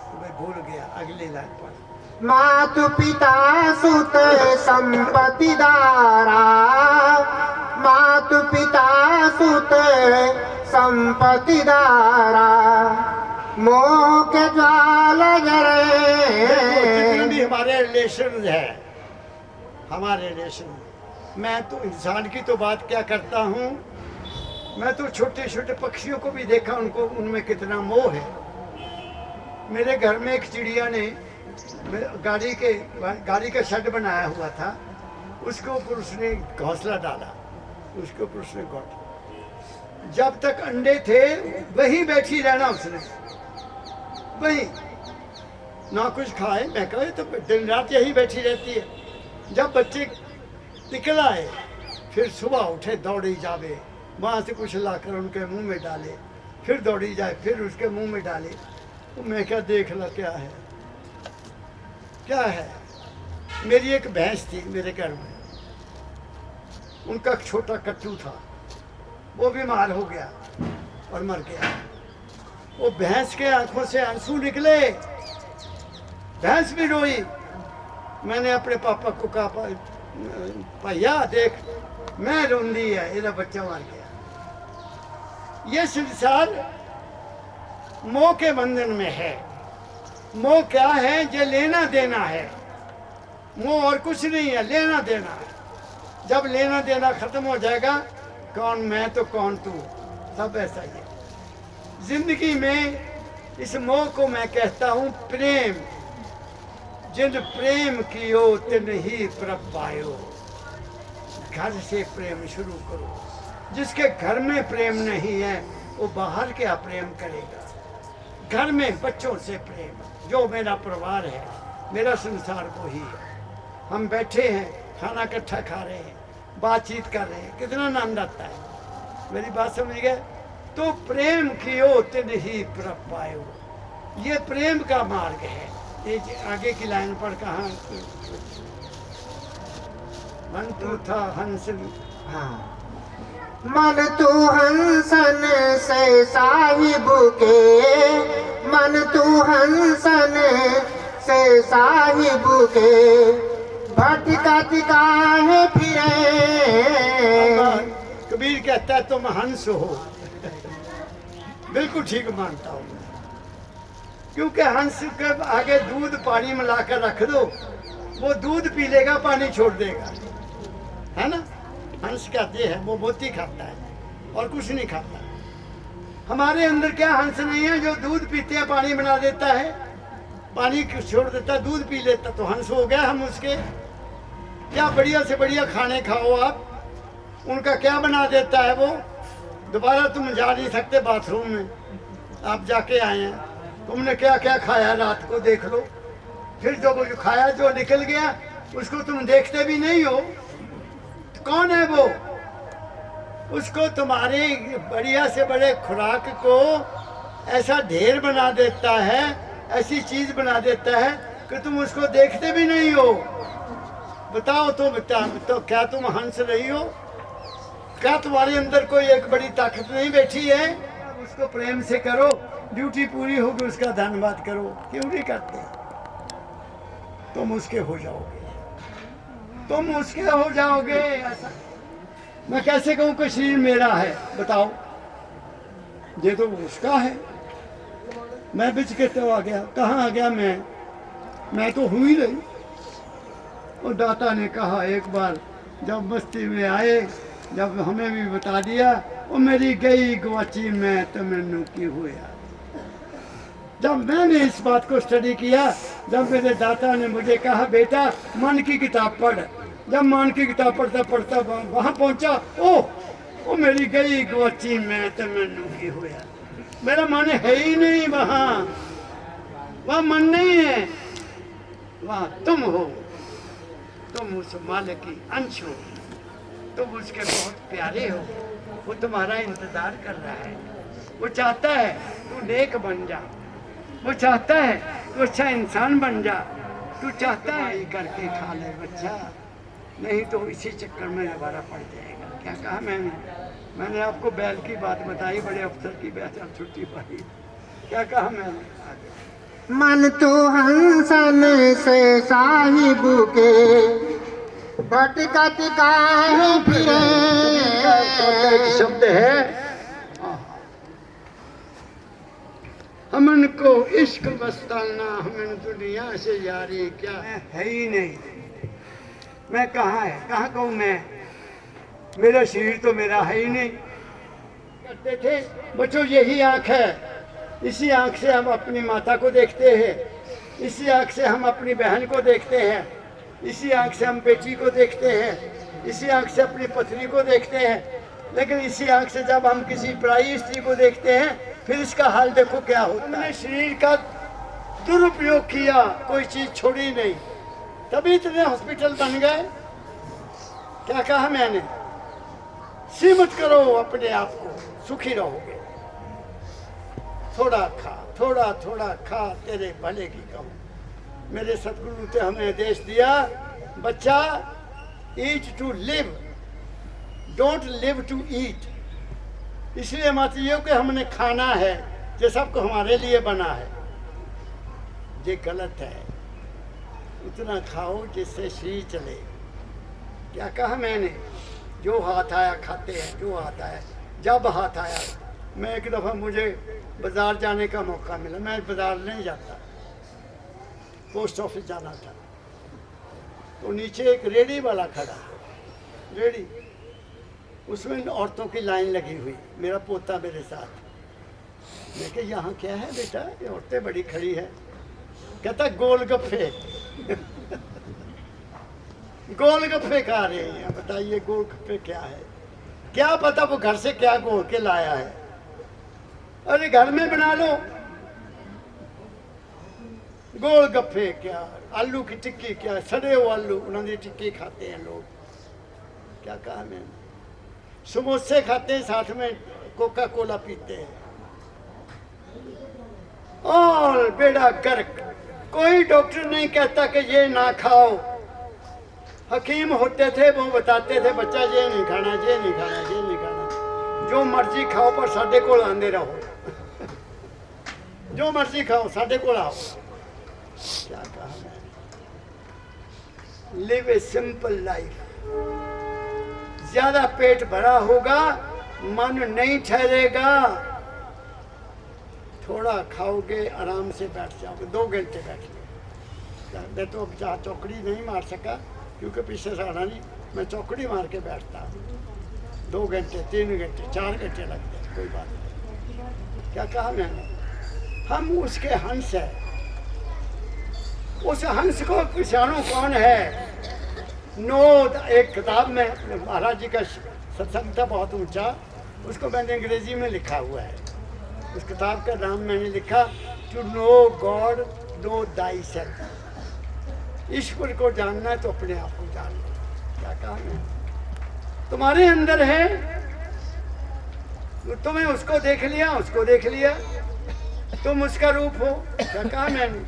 तुम्हें भूल गया। अगली लाइन पर मातु पिता सुत संपत्ति दारा, मातु पिता सुत संपत्ति दारा, मोह के ज्वाल जरे। जितने भी हमारे रिलेशन है, हमारे रिलेशन, मैं तो इंसान की तो बात क्या करता हूँ। मैं तो छोटे छोटे पक्षियों को भी देखा, उनको उनमें कितना मोह है। मेरे घर में एक चिड़िया ने गाड़ी का शेड बनाया हुआ था, उसके ऊपर उसने घोंसला डाला, उसके ऊपर उसने घोंसला। जब तक अंडे थे वहीं बैठी रहना उसने, वहीं ना कुछ खाए। मैं कहा तो दिन रात यही बैठी रहती है। जब बच्चे निकल आए फिर सुबह उठे, दौड़ी जावे, वहाँ से कुछ लाकर उनके मुंह में डाले, फिर दौड़ी जाए, फिर उसके मुंह में डाले। तो मैं क्या देख ला क्या है, क्या है। मेरी एक भैंस थी मेरे घर में, उनका छोटा कट्टू था, वो बीमार हो गया और मर गया। वो भैंस के आंखों से आंसू निकले, भैंस भी रोई। मैंने अपने पापा को कहा, भैया देख मैं रोंदी है, ये बच्चा मार गया। ये संसार मोह के बंधन में है। मोह क्या है? ये लेना देना है। मोह और कुछ नहीं है, लेना देना है। जब लेना देना खत्म हो जाएगा, कौन मैं तो कौन तू, सब ऐसा ही है। जिंदगी में इस मोह को मैं कहता हूँ प्रेम। जिन प्रेम कियो तिन ही प्रभ पायो। घर से प्रेम शुरू करो। जिसके घर में प्रेम नहीं है वो बाहर क्या प्रेम करेगा? घर में बच्चों से प्रेम, जो मेरा परिवार है, मेरा संसार वो ही है। हम बैठे हैं, खाना इकट्ठा खा रहे हैं, बातचीत कर रहे हैं, कितना आनंद आता है। मेरी बात समझ गए? तो प्रेम कियो तिन ही प्रभ पायो, ये प्रेम का मार्ग है। ये आगे की लाइन पर कहा, मन तो था हंस, हाँ। मन तू हंसन से साहिब के, मन तू हंसन से साहिब के, भटकत काहे फिरे। कबीर कहता है तुम हंस हो। बिल्कुल ठीक मानता हूँ, क्योंकि हंस के आगे दूध पानी मिलाकर रख दो, वो दूध पी लेगा, पानी छोड़ देगा, है ना? हंस कहते हैं वो मोती खाता है और कुछ नहीं खाता। हमारे अंदर क्या हंस नहीं है जो दूध पीते हैं पानी बना देता है, पानी छोड़ देता, दूध पी लेता, तो हंस हो गया हम उसके। क्या बढ़िया से बढ़िया खाने खाओ आप, उनका क्या बना देता है वो? दोबारा तुम जा नहीं सकते बाथरूम में, आप जाके आए हैं, तुमने क्या क्या खाया रात को देख लो। फिर जो खाया जो निकल गया उसको तुम देखते भी नहीं हो। तो कौन है वो? उसको तुम्हारी बढ़िया से बड़े खुराक को ऐसा ढेर बना देता है, ऐसी चीज बना देता है कि तुम उसको देखते भी नहीं हो। बताओ तो क्या तुम हंस रही हो? क्या तुम्हारे अंदर कोई एक बड़ी ताकत नहीं बैठी है? उसको प्रेम से करो, ड्यूटी पूरी होगी उसका धन्यवाद करो। क्यों नहीं करते? तुम उसके हो जाओगे, तुम उसके हो जाओगे। ऐसा मैं कैसे कहूँ कि शरीर मेरा है? बताओ, ये तो उसका है। मैं बिच के तो आ गया, कहाँ आ गया मैं तो हुई नहीं। और दाता ने कहा एक बार जब बस्ती में आए, जब हमें भी बता दिया, वो मेरी गई गवाची मैं तो मैनू की हुआ। जब मैंने इस बात को स्टडी किया, जब मेरे दाता ने मुझे कहा बेटा मन की किताब पढ़, जब मन की किताब पढ़ता पढ़ता वहाँ पहुँचा, ओ मेरी गई गवाची मैं तो मैनू की हुआ। मेरा मन है ही नहीं वहाँ मन नहीं है, वहाँ तुम हो। तुम उस मालिक की अंश हो, तुम उसके बहुत प्यारे हो। वो तुम्हारा इंतजार कर रहा है। वो चाहता है तू नेक बन जा, वो चाहता है तू अच्छा इंसान बन जा। तू चाहता है ये करके खा ले बच्चा, नहीं तो इसी चक्कर में दोबारा पड़ जाएगा। क्या कहा मैंने आपको बैल की बात बताई, बड़े अफसर की बेचार छुट्टी पाई। क्या कहा मैंने? मन तू हंसन से साहिब के, भटकत काहे फिरे। शब्द है, हमन को इश्क बस्ताना, हमन दुनिया से यारी क्या है ही नहीं। मैं कहाँ है, कहाँ कहूँ मैं? मेरा शरीर तो मेरा है ही नहीं। करते थे बच्चों, यही आँख है, इसी आँख से हम अपनी माता को देखते हैं, इसी आँख से हम अपनी बहन को देखते हैं, इसी आँख से हम बेटी को देखते हैं, इसी आँख से अपनी पत्नी को देखते हैं। लेकिन इसी आँख से जब हम किसी पराई स्त्री को देखते हैं, फिर इसका हाल देखो क्या होता है। हमने शरीर का दुरुपयोग किया, कोई चीज छोड़ी नहीं, तभी इतने हॉस्पिटल बन गए। क्या कहा मैंने? सीमित करो अपने आप को, सुखी रहोगे। थोड़ा थोड़ा खा, तेरे भले की कहूँ। मेरे सतगुरु ने हमें आदेश दिया, बच्चा eat to live, don't live to eat. इसलिए मत ये कि हमने खाना है, ये सबको हमारे लिए बना है, ये गलत है। उतना खाओ जिससे शरीर चले। क्या कहा मैंने? जो हाथ आया खाते हैं, जो हाथ आया। जब हाथ आया, मैं एक दफ़ा मुझे बाज़ार जाने का मौका मिला, मैं बाज़ार नहीं जाता, पोस्ट ऑफिस जाना था, तो नीचे एक रेडी वाला खड़ा, रेडी, उसमें औरतों की लाइन लगी हुई, मेरा पोता मेरे साथ। मैं कहा यहाँ क्या है बेटा, ये औरतें बड़ी खड़ी है। कहता गोलगप्पे गोलगप्पे खा रहे हैं। बताइए गोलगप्पे क्या है? क्या पता वो घर से क्या गोल के लाया है। अरे घर में बना लो गोलगप्पे, क्या आलू की टिक्की, क्या सड़े हुए आलू, उन्होंने टिक्की खाते हैं लोग। क्या कहा मैंने? समोसे खाते हैं, साथ में कोका कोला पीते हैं, और बेड़ा गर्क। कोई डॉक्टर नहीं कहता कि ये ना खाओ। हकीम होते थे, वो बताते थे बच्चा ये नहीं खाना, ये नहीं खाना, ये नहीं खाना, जो मर्जी खाओ पर साढ़े को आंदे रहो जो मर्जी खाओ साढ़े को आओ। क्या कहा मैंने? Live a simple life. ज्यादा पेट भरा होगा, मन नहीं ठहरेगा। थोड़ा खाओगे, आराम से बैठ जाओगे, 2 घंटे बैठ लो। मैं तो अब जहाँ चौकड़ी नहीं मार सका क्योंकि पीछे से आना नहीं, मैं चौकड़ी मार के बैठता हूँ। 2 घंटे, 3 घंटे, 4 घंटे लगते हैं, कोई बात नहीं। क्या कहा मैंने? हम उसके हंस हैं। उस हंस को पहचानो कौन है? नोद, एक किताब में महाराज जी का सत्संग था बहुत ऊंचा, उसको मैंने अंग्रेजी में लिखा हुआ है। उस किताब का नाम मैंने लिखा to know God know thyself. ईश्वर को जानना है तो अपने आप को जान लो। क्या कहा मैंने? तुम्हारे अंदर है, तुम्हें उसको देख लिया, उसको देख लिया, तुम उसका रूप हो। क्या कहा मैंने?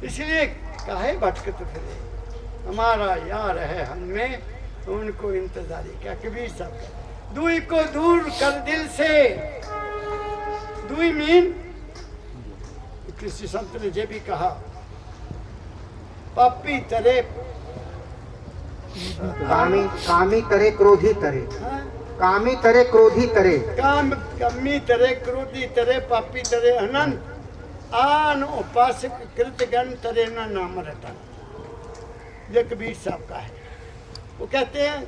इसलिए काहे भटकते फिरे, हमारा यार है हमें, उनको इंतजारी। क्या कबीर साहब, दुई को दूर कर दिल से। दुई मीन, किसी संत ने ये भी कहा, पापी तरे, कामी तरे क्रोधी तरे, कामी तरे क्रोधी तरे, कामी तरे क्रोधी तरे, पापी तरे अनंत, आन उपासक कृतगण तरे न नाम रटा। ये कबीर साहब का है। वो कहते हैं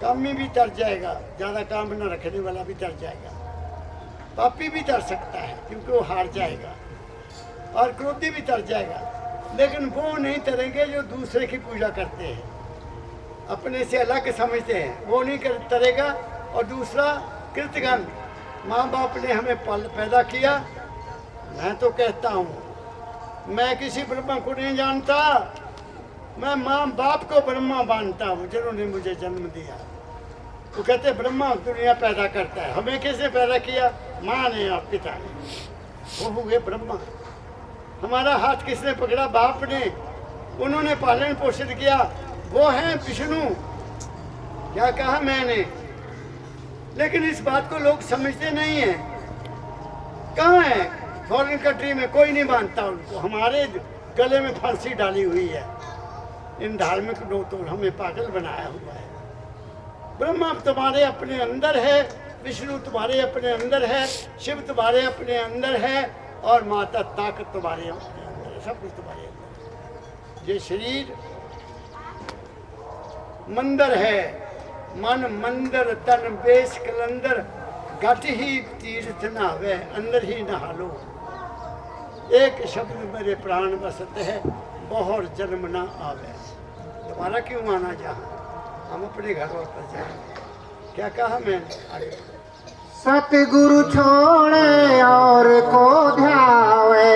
कामी भी तर जाएगा, ज़्यादा काम न रखने वाला भी तर जाएगा, पापी भी तर सकता है क्योंकि वो हार जाएगा, और क्रोधी भी तर जाएगा, लेकिन वो नहीं तरेंगे जो दूसरे की पूजा करते हैं, अपने से अलग समझते हैं, वो नहीं तरेगा। और दूसरा कृतगण, माँ बाप ने हमें पैदा किया। मैं तो कहता हूँ मैं किसी ब्रह्मा को नहीं जानता, मैं माँ बाप को ब्रह्मा मानता हूँ जिन्होंने मुझे जन्म दिया। वो कहते ब्रह्मा दुनिया पैदा करता है, हमें किसने पैदा किया? माँ ने और पिता ने, वो हुए ब्रह्मा। हमारा हाथ किसने पकड़ा? बाप ने, उन्होंने पालन पोषण किया, वो हैं विष्णु। क्या कहा मैंने? लेकिन इस बात को लोग समझते नहीं हैं। कहाँ है? फॉरेन कंट्री में कोई नहीं मानता उनको। हमारे गले में फांसी डाली हुई है इन धार्मिक लोग, तो हमें पागल बनाया हुआ है। ब्रह्मा तुम्हारे अपने अंदर है, विष्णु तुम्हारे अपने अंदर है, शिव तुम्हारे अपने अंदर है, और माता ताकत तुम्हारे अपने अंदर है, सब कुछ तुम्हारे अंदर। ये शरीर मंदिर है, मन मंदिर तन बेस कलंदर, घट ही तीर्थ नहावे अंदर ही नहा लो। एक शब्द मेरे प्राण बसत है, बहुत जन्म ना आवे। दोबारा क्यों आना जहाँ, हम अपने घर वापस जाए। क्या कहा मैंने? आगे सतगुरु छोड़े और को ध्यावे,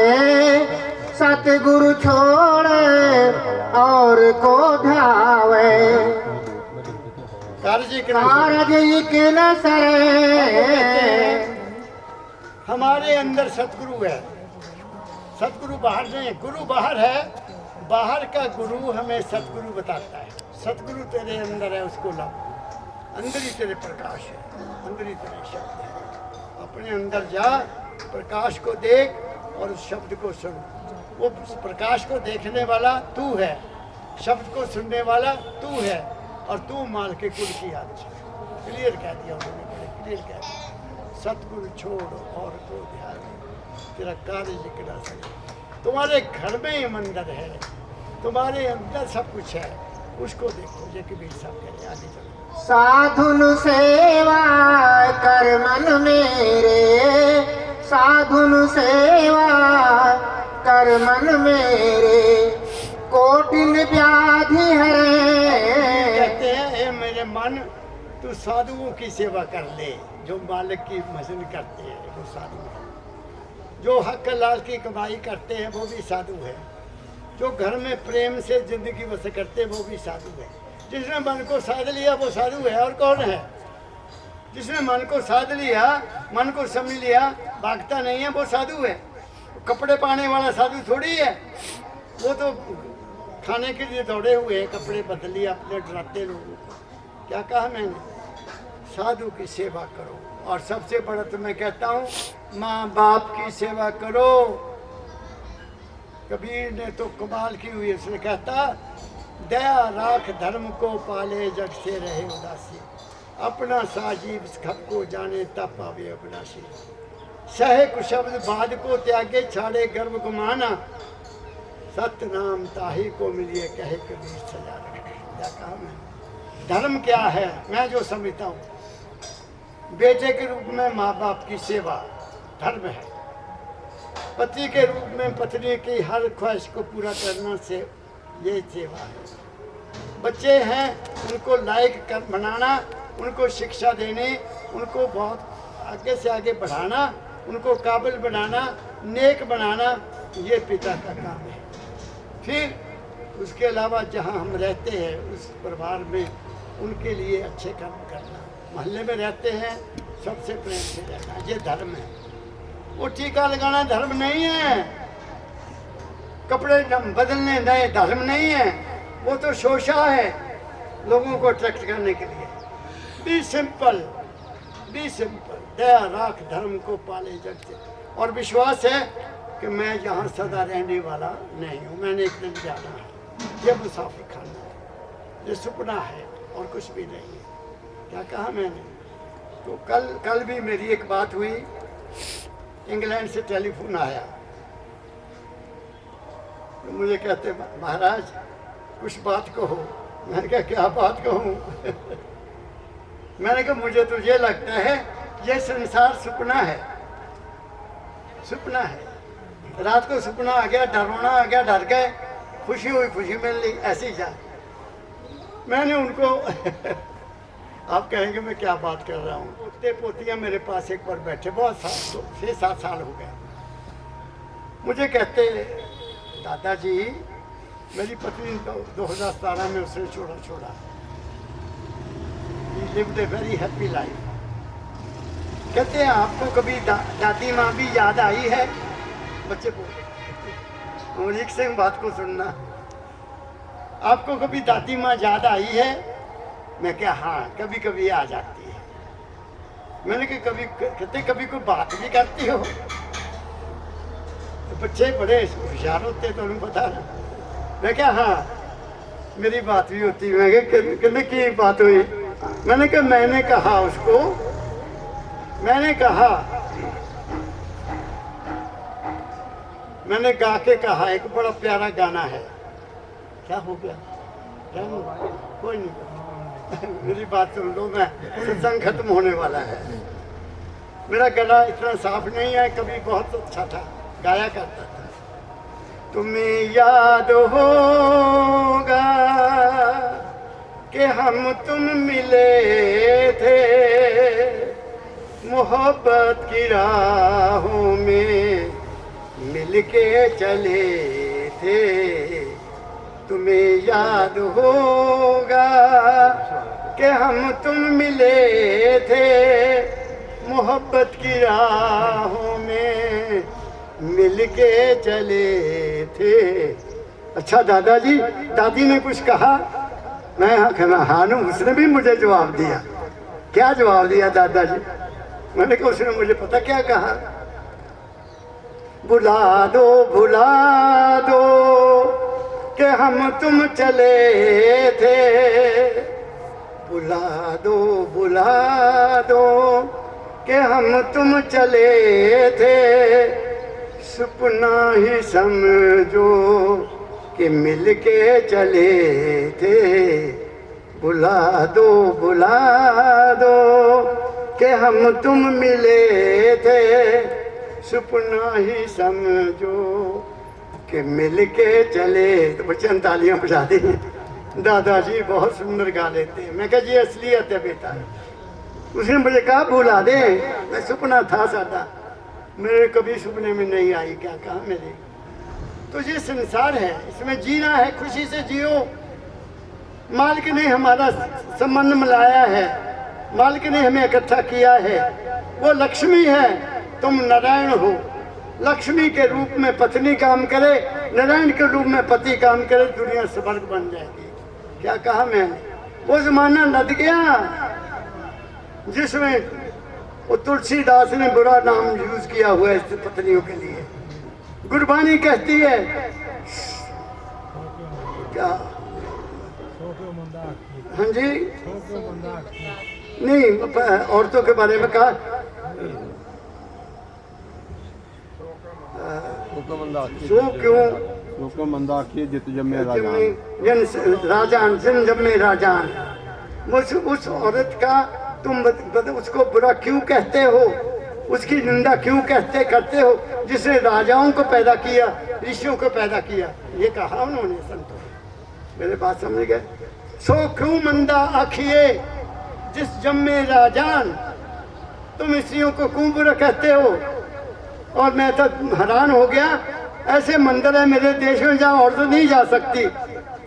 सतगुरु छोड़े और को ध्यावे, कारज यकीन सरे। हमारे अंदर सतगुरु है, सतगुरु बाहर नहीं, गुरु बाहर है, बाहर का गुरु हमें सतगुरु बताता है। सतगुरु तेरे अंदर है, उसको ला, अंदर ही तेरे प्रकाश है, अंदर ही तेरे शब्द है। अपने अंदर जा, प्रकाश को देख और उस शब्द को सुन। वो प्रकाश को देखने वाला तू है, शब्द को सुनने वाला तू है, और तू माल के कुल की आदि। क्लियर कह दिया उन्होंने, बड़े क्लियर कह दिया। सतगुरु छोड़ और को ध्यान, तेरा कार्य जिक्र सके। तुम्हारे घर में ही मंदिर है, तुम्हारे अंदर सब कुछ है, उसको देखो। ये कबीर साहब कह रहे, आगे चलो। साधुन सेवा कर मन मेरे, साधुन सेवा कर मन मेरे, कोटिन व्याधि हरे। कहते हैं ए मेरे मन, तू साधुओं की सेवा कर ले। जो मालिक की भजन करते हैं वो साधु है, जो हक लाल की कमाई करते हैं वो भी साधु है, जो घर में प्रेम से जिंदगी बसर करते हैं वो भी साधु है। जिसने मन को साध लिया वो साधु है। और कौन है? जिसने मन को साध लिया, मन को समझ लिया, भागता नहीं है, वो साधु है। कपड़े पाने वाला साधु थोड़ी है, वो तो खाने के लिए दौड़े हुए हैं, कपड़े बदल लिए अपने डराते लोगों को। क्या कहा मैंने? साधु की सेवा करो। और सबसे बड़ा तो मैं कहता हूँ, माँ बाप की सेवा करो। कबीर ने तो कमाल की हुई, उसने कहता, दया राख धर्म को पाले, जग से रहे उदासी, अपना साजीब खप को जाने तब पावे अविनाशी, सहे कुशब्द बाद को त्यागे, छाड़े गर्व को माना, सत्य नाम ताही को मिलिए, कहे कबीर सजा रखे। क्या कहा मैं? धर्म क्या है मैं जो समझता हूँ, बेटे के रूप में माँ बाप की सेवा धर्म है, पति के रूप में पत्नी की हर ख्वाहिश को पूरा करना से ये सेवा है। बच्चे हैं, उनको लायक कर बनाना, उनको शिक्षा देनी, उनको बहुत आगे से आगे बढ़ाना, उनको काबिल बनाना, नेक बनाना, ये पिता का काम है। फिर उसके अलावा जहाँ हम रहते हैं उस परिवार में उनके लिए अच्छे काम करना, मोहल्ले में रहते हैं सबसे प्रेम से रहना, ये धर्म है। वो टीका लगाना धर्म नहीं है, कपड़े बदलने नए धर्म नहीं है, वो तो शोषा है लोगों को अट्रैक्ट करने के लिए। बी सिंपल, बी सिंपल, दया राख धर्म को पाले जग से। और विश्वास है कि मैं यहाँ सदा रहने वाला नहीं हूँ, मैंने एक दिन जाना है, ये मुसाफिर खाना है, ये सपना है और कुछ भी नहीं है। क्या कहा मैंने? तो कल भी मेरी एक बात हुई, इंग्लैंड से टेलीफोन आया, तो मुझे कहते महाराज कुछ बात कहो। मैंने कहा क्या बात कहूँ? मैंने कहा मुझे तो ये लगता है ये संसार सपना है, सपना है। रात को सपना आ गया, डरोना आ गया, डर गए, खुशी हुई, खुशी मिल ली, ऐसी जाए। मैंने उनको आप कहेंगे मैं क्या बात कर रहा हूँ, पोते पोतियाँ मेरे पास एक बार बैठे, बहुत साल, 6-7 साल हो गए। मुझे कहते दादाजी मेरी पत्नी 2017 में उसने छोड़ा, he lived a very happy life। कहते हैं आपको कभी दादी माँ भी याद आई है? बच्चे बोले, अमरीक से बात को सुनना, आपको कभी दादी माँ याद आई है? मैं क्या हाँ कभी कभी आ जाती है। मैंने कहा कभी कहते कभी कोई बात भी करती हो? तो बच्चे बड़े होशियार होते तो उन्हें पता ना। मैं क्या हाँ मेरी बात भी होती है। मैं कहने की बात हुई? मैंने कहा मैंने कहा उसको, मैंने कहा, मैंने गा के कहा, एक बड़ा प्यारा गाना है। क्या हो गया? क्या हो? कोई नहीं मेरी बात सुन लो, मैं सत्संग खत्म होने वाला है। मेरा गला इतना साफ नहीं है, कभी बहुत अच्छा था, गाया करता था। तुम्हें याद होगा कि हम तुम मिले थे मोहब्बत की राहों में, मिलके चले थे। तुम्हें याद होगा कि हम तुम मिले थे मोहब्बत की राहों में, मिलके चले थे। अच्छा दादाजी, दादी ने कुछ कहा? मैं हाँ, उसने भी मुझे जवाब दिया। क्या जवाब दिया दादाजी? मैंने कहा उसने मुझे पता क्या कहा? भुला दो कि हम तुम चले थे। भुला दो कि हम तुम चले थे। सपना ही समझो कि मिल के चले थे। भुला दो कि हम तुम मिले थे। सपना ही समझो कि मिल के चले। तो बच्चन तालियां बजा दी। दादाजी बहुत सुंदर गा लेते हैं। मैं कहा जी असलियत है बेटा। उसने मुझे कहा भुला दे, मैं सपना था सादा, मेरे कभी सपने में नहीं आई। क्या कहा मेरे, तो ये संसार है, इसमें जीना है, खुशी से जियो। मालिक ने हमारा संबंध मिलाया है, मालिक ने हमें इकट्ठा किया है। वो लक्ष्मी है, तुम नारायण हो। लक्ष्मी के रूप में पत्नी काम करे, नारायण के रूप में पति काम करे, दुनिया स्वर्ग बन जाएगी। क्या कहा मैंने? वो जमाना लद गया जिसमें वो तुलसीदास ने बुरा नाम यूज किया हुआ है पत्नियों के लिए। गुरबानी कहती है क्या? हाँ जी, नहीं, औरतों के बारे में कहा सो क्यों मंदा जित जमे राजान जिन जमे राजान। उस औरत का तुम उसको बुरा क्यों कहते हो, उसकी निंदा क्यों करते हो, जिसने राजाओं को पैदा किया, ऋषियों को पैदा किया। ये कहा उन्होंने संतों। मेरे बात समझ गए? सो क्यों मंदा आखिए जिस जम्मे राजान। तुम स्त्रियों को क्यों बुरा कहते हो? और मैं तो हैरान हो गया, ऐसे मंदिर है मेरे देश में जहाँ औरत नहीं जा सकती।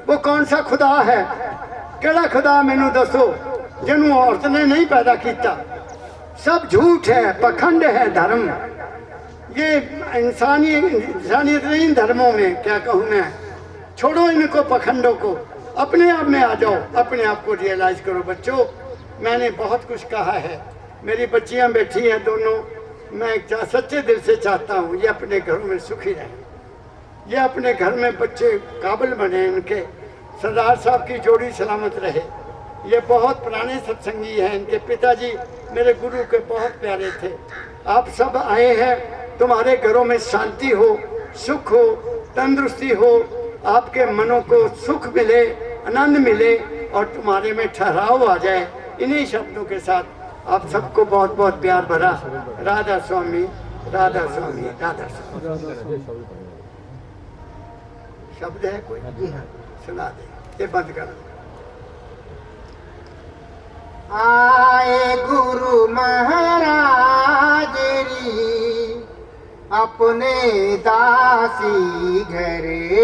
वो कौन सा खुदा है? केड़ा खुदा मैनू दसो जिन्होंने औरत ने नहीं पैदा किया। सब झूठ है, पखंड है धर्म। ये इंसानियत नहीं धर्मों में। क्या कहूँ मैं, छोड़ो इनको पखंडों को, अपने आप में आ जाओ, अपने आप को रियलाइज करो। बच्चों, मैंने बहुत कुछ कहा है, मेरी बच्चियाँ बैठी हैं दोनों। मैं सच्चे दिल से चाहता हूँ ये अपने घरों में सुखी रहें, ये अपने घर में बच्चे काबिल बने, इनके सरदार साहब की जोड़ी सलामत रहे। ये बहुत पुराने सत्संगी हैं, इनके पिताजी मेरे गुरु के बहुत प्यारे थे। आप सब आए हैं, तुम्हारे घरों में शांति हो, सुख हो, तंदुरुस्ती हो, आपके मनों को सुख मिले, आनंद मिले और तुम्हारे में ठहराव आ जाए। इन्हीं शब्दों के साथ आप सबको बहुत बहुत प्यार भरा राधा स्वामी, राधा स्वामी, राधा स्वामी। शब्द है कोई? सुना दे, ये बंद कर। आए गुरु महाराज री अपने दासी घरे।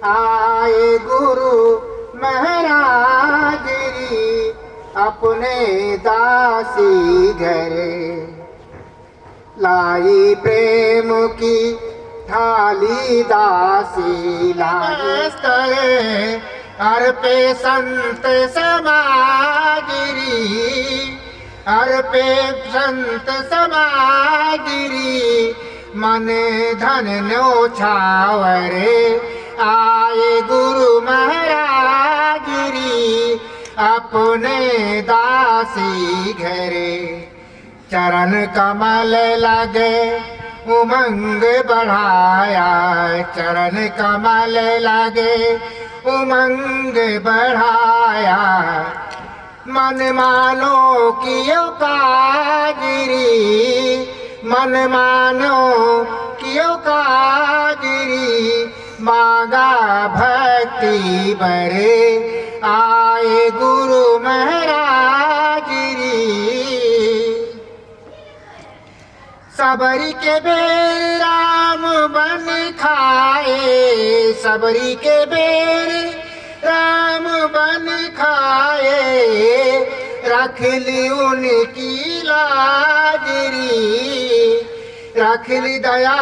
आए गुरु महाराज री अपने दासी घरे। लाई प्रेम की थाली दासी लाई अर्पे संत समागिरी। अर्पे संत समागिरी मन धन न्योछावरे। आए गुरु महाराज री अपने दासी घरे। चरण कमल लगे उमंग बढ़ाया। चरण कमल लगे उमंग बढ़ाया। मन मानो कियो काजरी। मन मानो कियो काजरी। मांगा भक्ति बरे। आए गुरु महाराज री। सबरी के बेर राम बन खाए। सबरी के बेर राम बन खाए। रख ली उनकी लाजरी। रख ली दया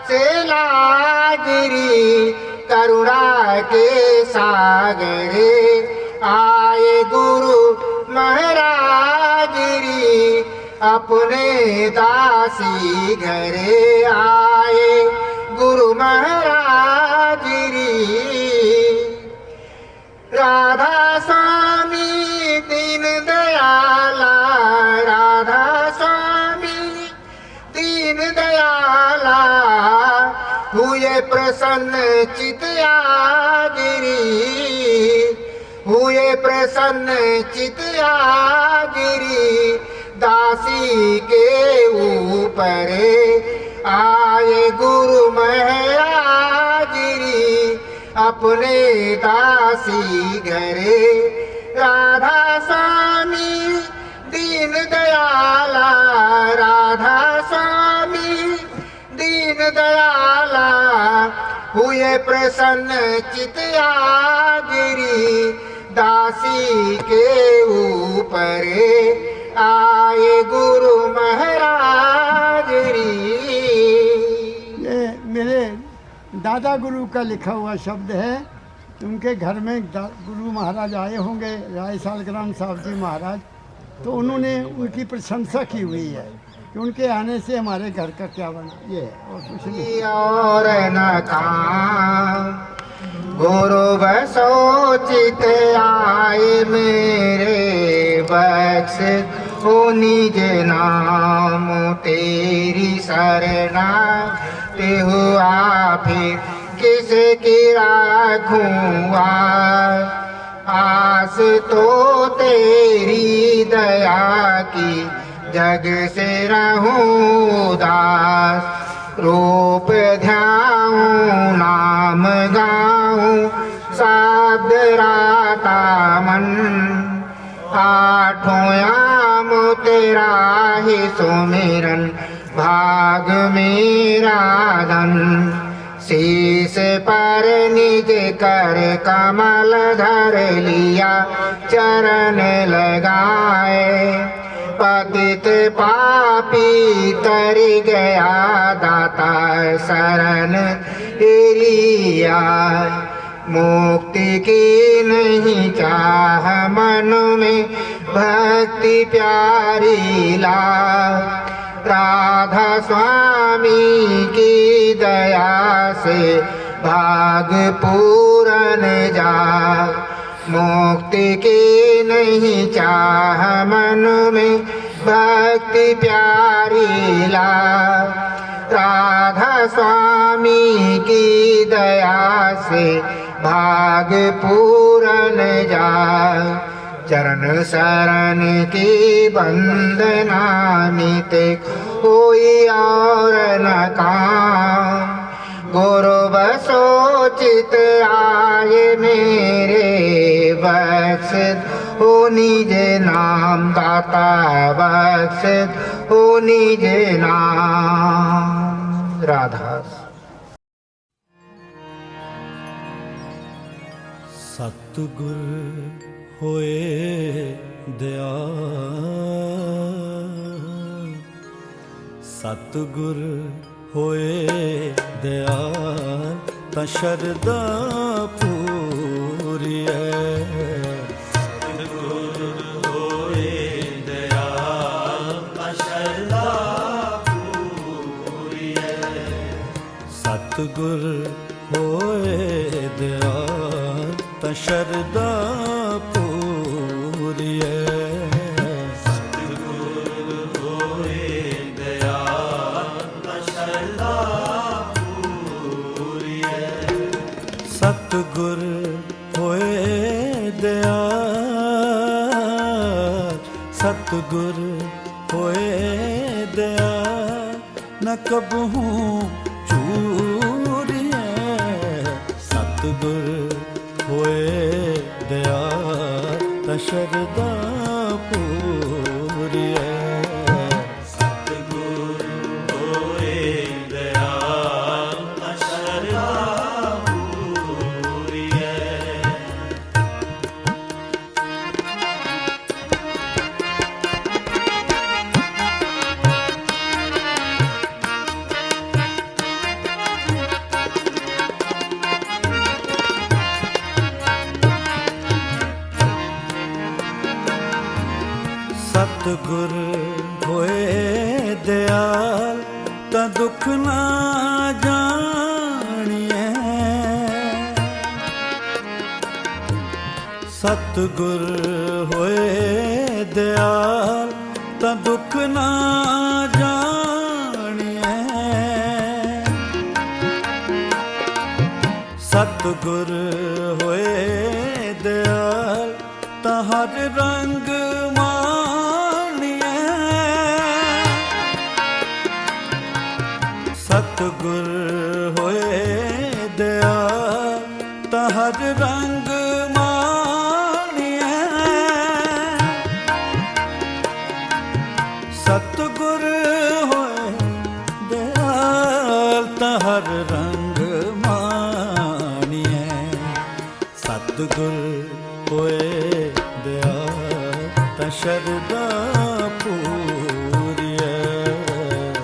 से लाजरी। करुणा के सागरे। आए गुरु महाराज री अपने दासी घरे आए गुरु महाराज री। राधा स्वामी दीन दयाला, राधा स्वामी दीन दयाला, हुए प्रसन्न चित आगिरी, हुए प्रसन्न चित आगिरी। दासी के ऊपर आए गुरु महाराज री, अपने दासी घरे। राधा स्वामी दीन दयाला, राधा स्वामी दीन दयाला, हुए प्रसन्न चित आगिरी। दासी के ऊपर आए गुरु महाराज री। ये मेरे दादा गुरु का लिखा हुआ शब्द है। उनके घर में गुरु महाराज आए होंगे, राय सालग्राम साहब जी महाराज, तो उन्होंने उनकी प्रशंसा की हुई है कि उनके आने से हमारे घर का क्या बना। ये और कुछ नहीं। और न काम गुरु बसोचित आए मेरे, बख्श हो निज नाम तेरी सरना। ते हुआ फिर किसकी राखूं आस, तो तेरी दया की जग से रहूं दास। रूप ध्याऊं नाम गाऊं शब्द राता मन, आठों याम तेरा ही सुमिरन भाग मेरा धन। शीश पर निज कर कमल धर लिया चरण लगाए। पतित पापी तर गया दाता शरण तेरी आए। मुक्ति की नहीं चाह मन में भक्ति प्यारी ला। राधा स्वामी की दया से भाग पूरन जा। मुक्ति की नहीं चाह मन में भक्ति प्यारी ला। राधा स्वामी की दया से भाग पूरन जा। चरण शरण की वंदना नित कोई और न काम। गुरु बसोचित आए मेरे, बख्शित हो निज नाम दाता, बख्शित हो निज नाम। राधा। सतगुर होए दयाल, सतगुर होए दयाल, ता शरदा पूरिए। सतगुर होए दयाल, ता शरदा पूरिए। सतगुर होए दयाल, ता शरदा पूरिए। सतगुर होए दयाल, ता शरदा पूरिए। सतगुर होए दयाल, सतगुर होए दयाल, न कबहू चूरिए। सतगुर होए दयाल, ता शरदा पूरिए। सतगुर होए दयाल, ता शरदा पूरिए। ਤਾਂ ਦੁੱਖ ਨਾ ਜਾਣੀਐ। ਸਤਿਗੁਰ ਹੋਏ ਦਿਆਲ ਤਾਂ ਦੁੱਖ ਨਾ ਜਾਣੀਐ। ਸਤਿਗੁਰ ਹੋਏ ਦਿਆਲ ਤਾਂ ਹਰ ਰੰਗ ਮਾਣੀਐ। ਸਤਿਗੁਰ ਹੋਏ ਦਿਆਲ ਤਾਂ ਹਰ ਰੰਗ ਮਾਣੀਐ। ਸਤਿਗੁਰ ਹੋਏ ਦਿਆਲ ਤਾਂ ਹਰ ਰੰਗ ਮਾਣੀਐ। ਸਤਿਗੁਰ ਹੋਏ ਦਿਆਲ ਤਾਂ ਸ਼ਰਧਾ ਪੂਰੀਐ।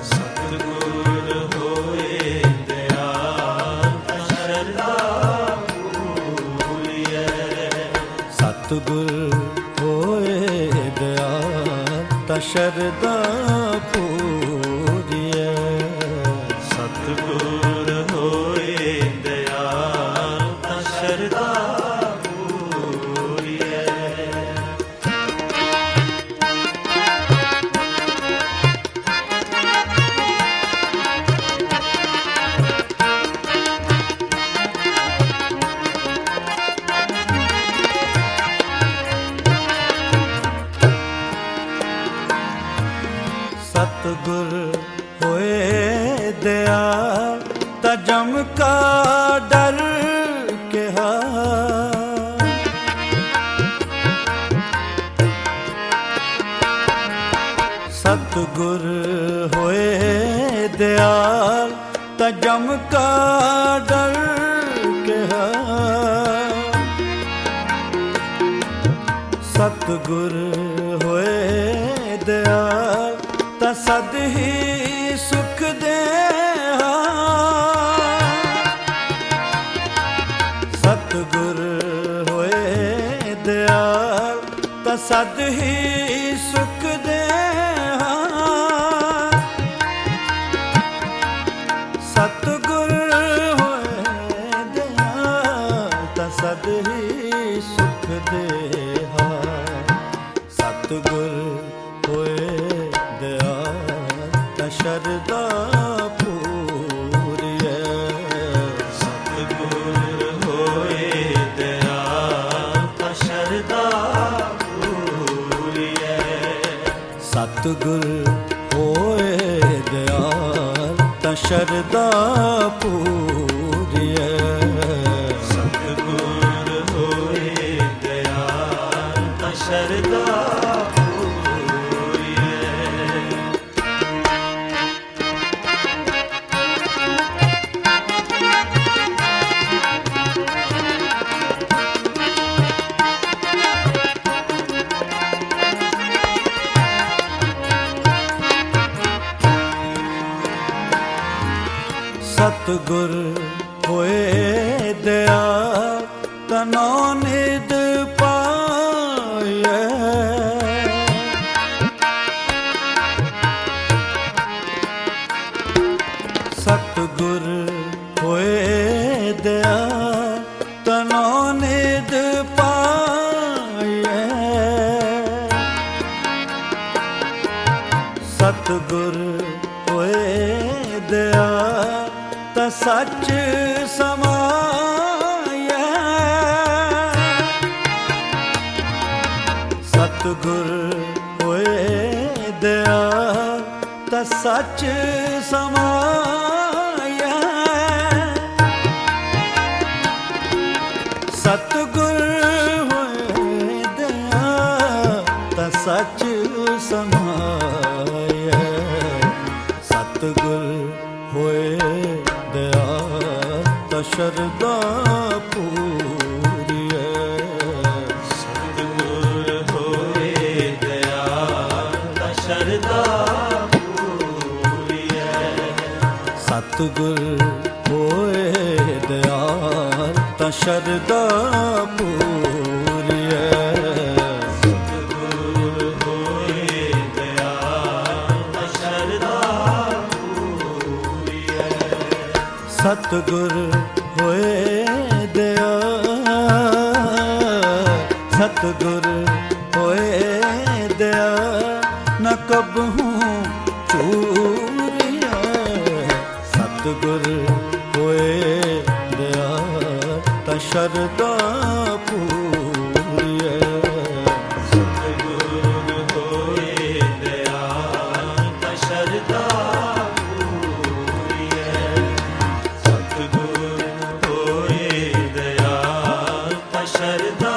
ਸਤਿਗੁਰ ਹੋਏ ਦਿਆਲ ਤਾਂ ਸ਼ਰਧਾ ਪੂਰੀਐ। ਸਤਿਗੁਰ ਹੋਏ ਦਿਆਲ ਤਾਂ ਸ਼ਰਧਾ ਪੂਰੀਐ। ਸਤਿਗੁਰ ਹੋਏ ਦਿਆਲ ਤਾਂ ਸ਼ਰਧਾ ਪੂਰੀਐ। ਸਤਿਗੁਰ ਹੋਏ ਦਿਆਲ ਤਾਂ ਜਮ ਕਾ ਡਰ ਕਿਹਾ। ਸਤਿਗੁਰ ਹੋਏ ਦਿਆਲ ਤਾਂ ਜਮ ਕਾ ਡਰ ਕਿਹਾ। ਸਤਿਗੁਰ ਹੋਏ ਦਿਆਲ ਤਾਂ ਸਦ ਹੀ ਸੁਖ ਦੇਹਾ। ਸਤਿਗੁਰ ਹੋਏ ਦਿਆਲ ਤਾਂ ਸਦ ਹੀ ਸੁਖ ਦੇਹਾ। ਸਤਿਗੁਰ ਹੋਏ ਦਿਆਲ ਤਾਂ ਸਦ ਹੀ ਸੁਖ ਦੇਹਾ। ਸਤਿਗੁਰ ਹੋਏ ਦਿਆਲ ਤਾਂ ਸ਼ਰਧਾ ਪੂਰੀਐ। ਸਤਿਗੁਰ ਹੋਏ ਦਿਆਲ ਤਾਂ ਸ਼ਰਧਾ ਪੂਰੀਐ। ਸਤਿਗੁਰ ਹੋਏ ਦਿਆਲ ਤਾਂ ਸ਼ਰਧਾ ਪੂਰੀਐ। ਸਤਿਗੁਰ ਹੋਏ ਦਿਆਲ ਤਾਂ ਸ਼ਰਧਾ ਪੂਰੀਐ। ਸਤਿਗੁਰ ਹੋਏ ਦਿਆਲ ਤਾਂ ਨੌ ਨਿਧ ਪਾਈਐ। ਸਤਿਗੁਰ ਹੋਏ ਦਿਆਲ ਤਾਂ ਨੌ ਨਿਧ ਪਾਈਐ। ਸਤਿਗੁਰ ਹੋਏ ਦਿਆਲ ਤਾਂ ਸੱਚ ਸਮਾਈਐ। ਸਤਿਗੁਰ ਹੋਏ ਦਿਆਲ ਤਾਂ ਸੱਚ ਸਮਾਈਐ। ਸਤਿਗੁਰ ਹੋਏ ਦਿਆਲ ਤਾਂ ਸੱਚ ਸਮਾਈਐ। ਸਤਿਗੁਰ ਹੋਏ ਦਿਆਲ ਤਾਂ ਸ਼ਰਧਾ ਪੂਰੀਐ। ਸਤਿਗੁਰ ਹੋਏ ਦਿਆਲ ਤਾਂ ਸ਼ਰਧਾ ਪੂਰੀਐ। ਸਤਿਗੁਰ ਹੋਏ ਦਿਆਲ ਤਾਂ ਸ਼ਰਧਾ ਪੂਰੀਐ। ਸਤਿਗੁਰ ਹੋਏ ਦਿਆਲ ਤਾਂ ਸ਼ਰਧਾ ਪੂਰੀਐ। सतगुर होए दयाल, सतगुर होए दयाल, न कबहू चूरिया। सतगुर होए दयाल ता शरदा पूरिया। सतगुर होए दयाल ता शरदा पूरिया। सतगुर होए दयाल ता शरदा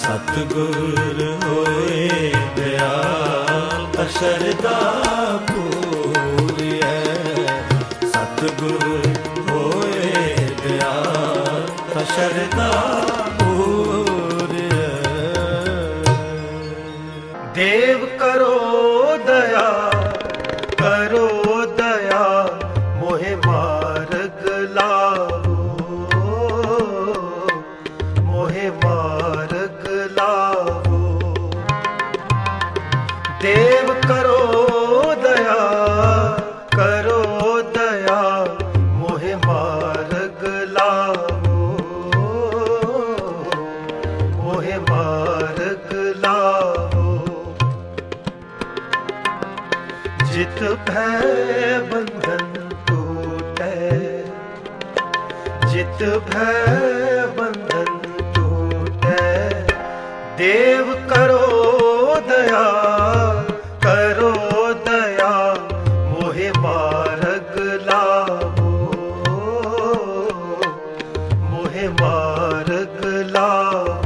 सतगुर होए दयाल ता शरदा पूरिया। सतगुर होए दयाल ता शरदा पूरिया। देव करो दया, करो दया, मोहे मार्ग लाओ, मोहे मार्ग लाओ। देव करो दया, करो दया, मोहे मार्ग लाओ, मोहे मार्ग लाओ। जित भय बंधन टूटे, जित भय बंधन टूटे। देव करो दया, करो दया, मोहे मार्ग लाओ, मोहे मार्ग लाओ।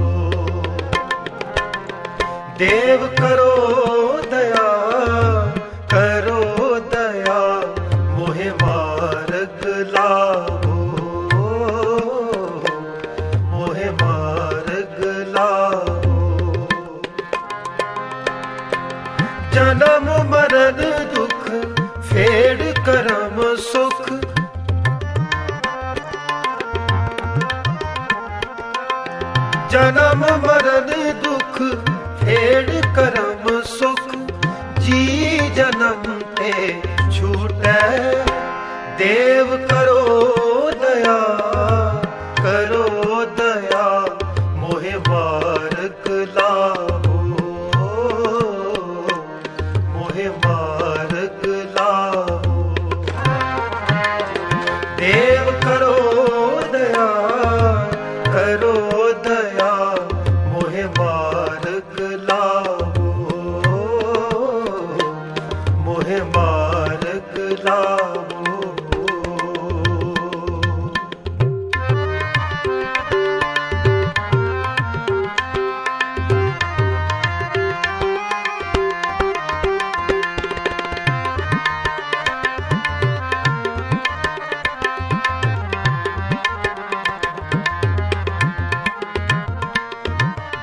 देव करो दया, करो दया, मोहे मार्ग लाओ, मोहे मार्ग लाओ। जन्म मरण दुख फेड़ करम सुख, जन्म मरण दुख फेड़ करम सुख। जी जन्म ते छूटे, देव करो दया, करो दया, मोहे मार्ग लाओ, मोहे मार्ग लाओ। देव करो दया, करो दया, मोहे मार्ग लाओ, मोहे मार्ग लाओ।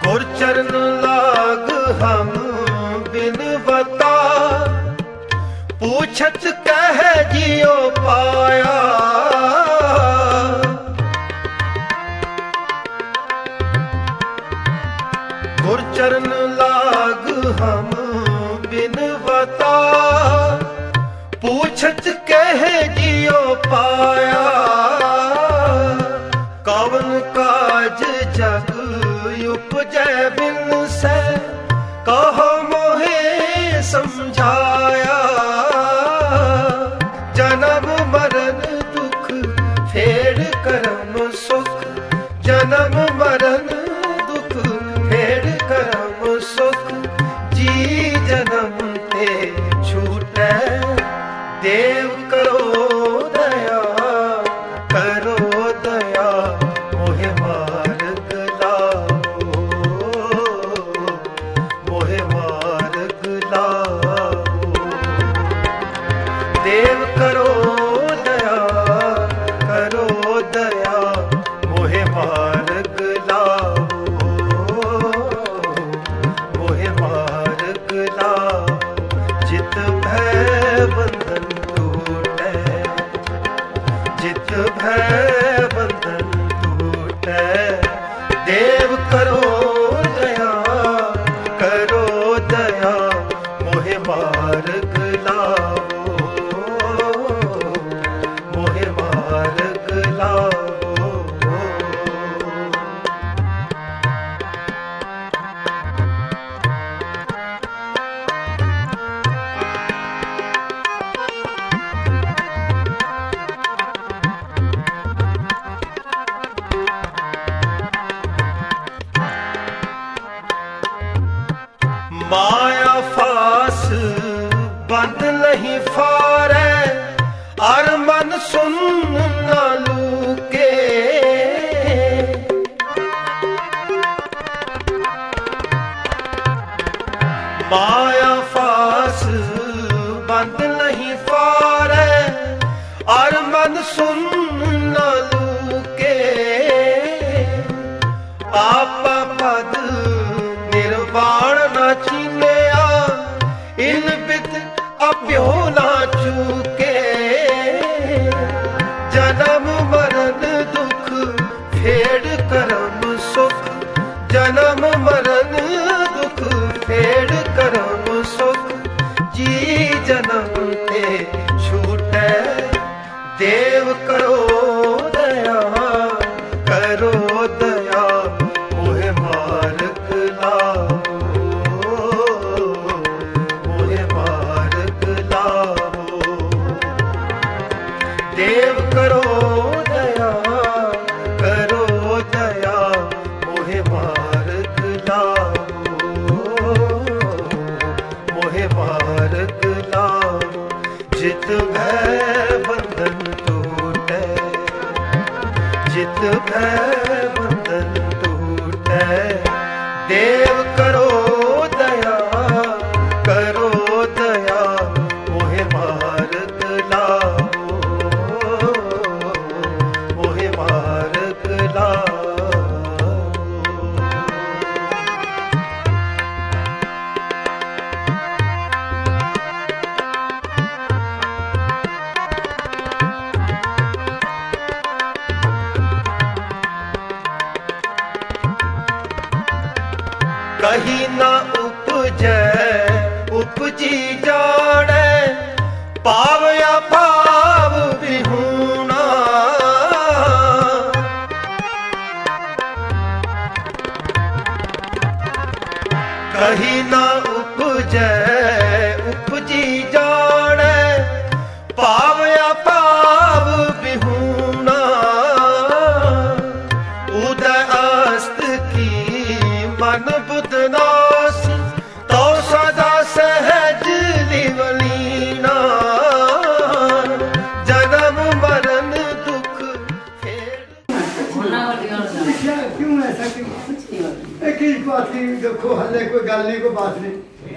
गुर चरण लाग हम बिनवता, पूछत कह जियो पाया। गुर चरण लाग हम बिनवता, पूछत कह जियो पाया। कवन काज जग उपजै बिन से, कहो मोहे समझाया। जन्म मरण दुख फेड़ करम सुख, जन्म मरण दुख फेड़ करम सुख। जी माया फास बंद नहीं फारे और मन सुन न लूके। माया फास बंद नहीं फारे और मन सुन न लूके। आपा पद निर्वाण न छीनिया इन बित अभ्यो न चूके। जन्म मरण दुख फेड़ करम सुख, जन्म मरण दुख फेड़ करम सुख। जी जन्म ते छूटे देव करो दया, करो दया मोहे मार्ग लाओ, मोहे मार्ग लाओ। देव करो दया, करो दया मोहे मार्ग लाओ, मोहे मार्ग लाओ। जित भय बंधन टूटे, जित भय बंधन टूटे। देव करो दया, करो दया मोहे मार्ग लाओ, मोहे मार्ग लाओ। कहीं न उपजै उपजी जाने, पावया भाव विहूणा। कहीं न उपजै उपजी जाने, पावया भाव विहूणा। उदय अस्त की मन बुध नास, तो सदा सहज लिवलीना। जन्म मरण दुख फेड़। क्या क्यों ऐसा क्यों? एक ही बात की देखो, हले कोई गल नहीं, कोई बात नहीं।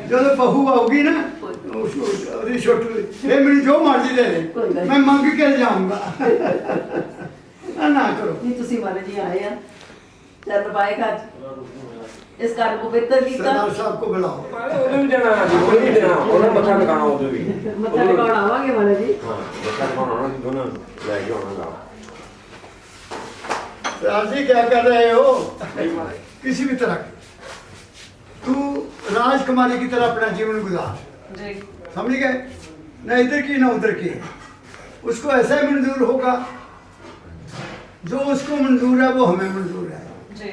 जो बहू आऊगी ना उसको छोटू, ये मेरी जो मर्जी दे दे, मैं मंग के जाऊंगा। ना करो नहीं, तुसी महाराज जी आए हैं चरण पाएगा इस घर को बेहतर कीता। सरदार साहब को बुलाओ। ਉਹਨੂੰ ਵੀ ਦੇਣਾ ਜੀ, ਕੋਈ ਨਹੀਂ ਦੇਣਾ, ਉਹਨਾਂ ਨੂੰ ਮੱਥਾ ਟਿਕਾਣਾ ਉਹਦੇ ਵੀ। मत्था टिकाना आवांगे महाराज जी। ਹਾਂ ਮੱਥਾ ਟਿਕਾਣਾ ਉਹਨਾਂ ਨੂੰ ਦੋਨਾਂ ਨੂੰ ਲੈ ਕੇ ਆਉਣਾ ਗਾ। सरदार जी क्या कर रहे हो? किसी भी तरह तू राजकुमारी की तरह अपना जीवन गुजार, जी समझ गए? न इधर की न उधर की। उसको ऐसा ही मंजूर होगा, जो उसको मंजूर है वो हमें मंजूर है। जी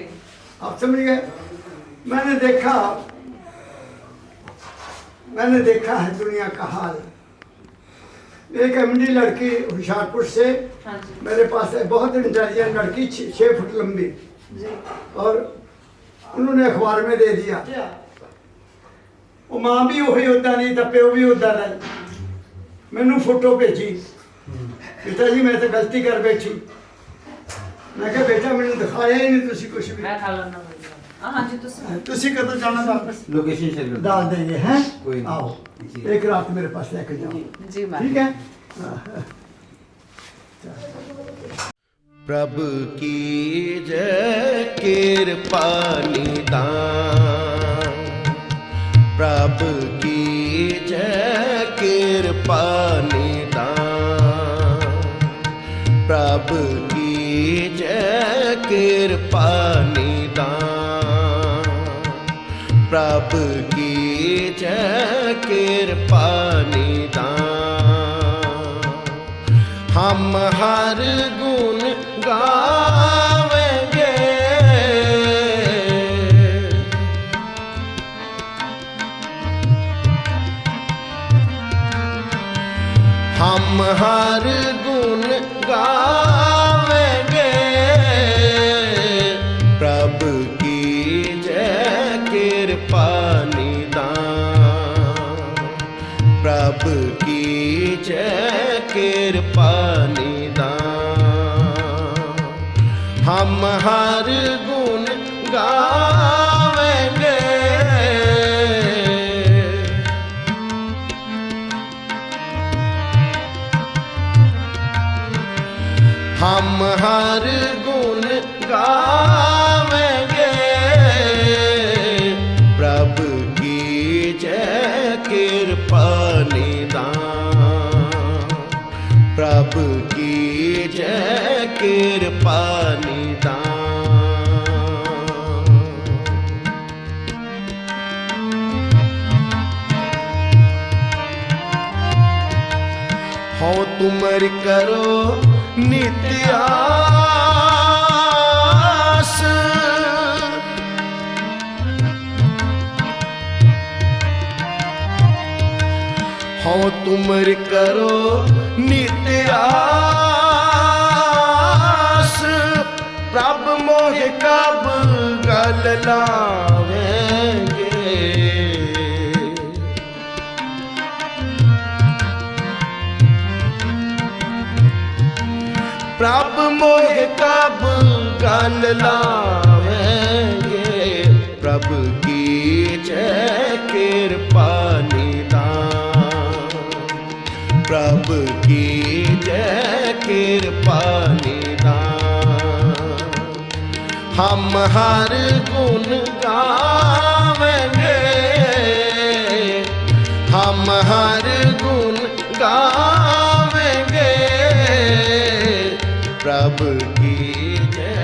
आप समझ गए? मैंने देखा है दुनिया का हाल। एक एमडी लड़की होशियारपुर से हाँ जी मेरे पास है, बहुत इंटेलिजेंट लड़की, 6 फुट लंबी, जी और उन्होंने अखबार में दे दिया। वो मां भी वही होता नहीं था, प्यो भी होता नहीं। मैनू फोटो भेजी, पिताजी मैं तो गलती कर बैठी। मैं कहा बेटा मैंने दिखाया ही नहीं तुसी कुछ भी। मैं खा लेना हाँ जी तुसी कदों जाना वापस? लोकेशन शेयर डाल देंगे हैं। कोई नहीं। आओ एक रात मेरे पास लेकर जाओ, जी ठीक है? प्रभु की जय कृपा निदान, प्रभु की जय कृपा निदान, प्रभु की जय कृपा निदान, प्रभु की जय कृपा निदान। हम हर गुण गावेंगे, हम हर गुण गावेंगे, प्रभु की जय कृपा निदान, प्रभु की जय कृपा निदान। हम हर गुण गावेंगे, हम हर गुण गावेंगे, प्रभु की जय कृपा निदान। प्रभु की जय कृपा निदान। हो तुमर करो नित्य आस, हो तुमर करो नित्य आस, प्रभु मोह कब गल लावेंगे। प्रभु मोह कब गल लावेंगे, प्रभु की जय कृपा निदान। प्रभु की जय कृपा निदान। हम हर गुण गावेंगे, हम हर गुण गावेंगे, प्रभु की जय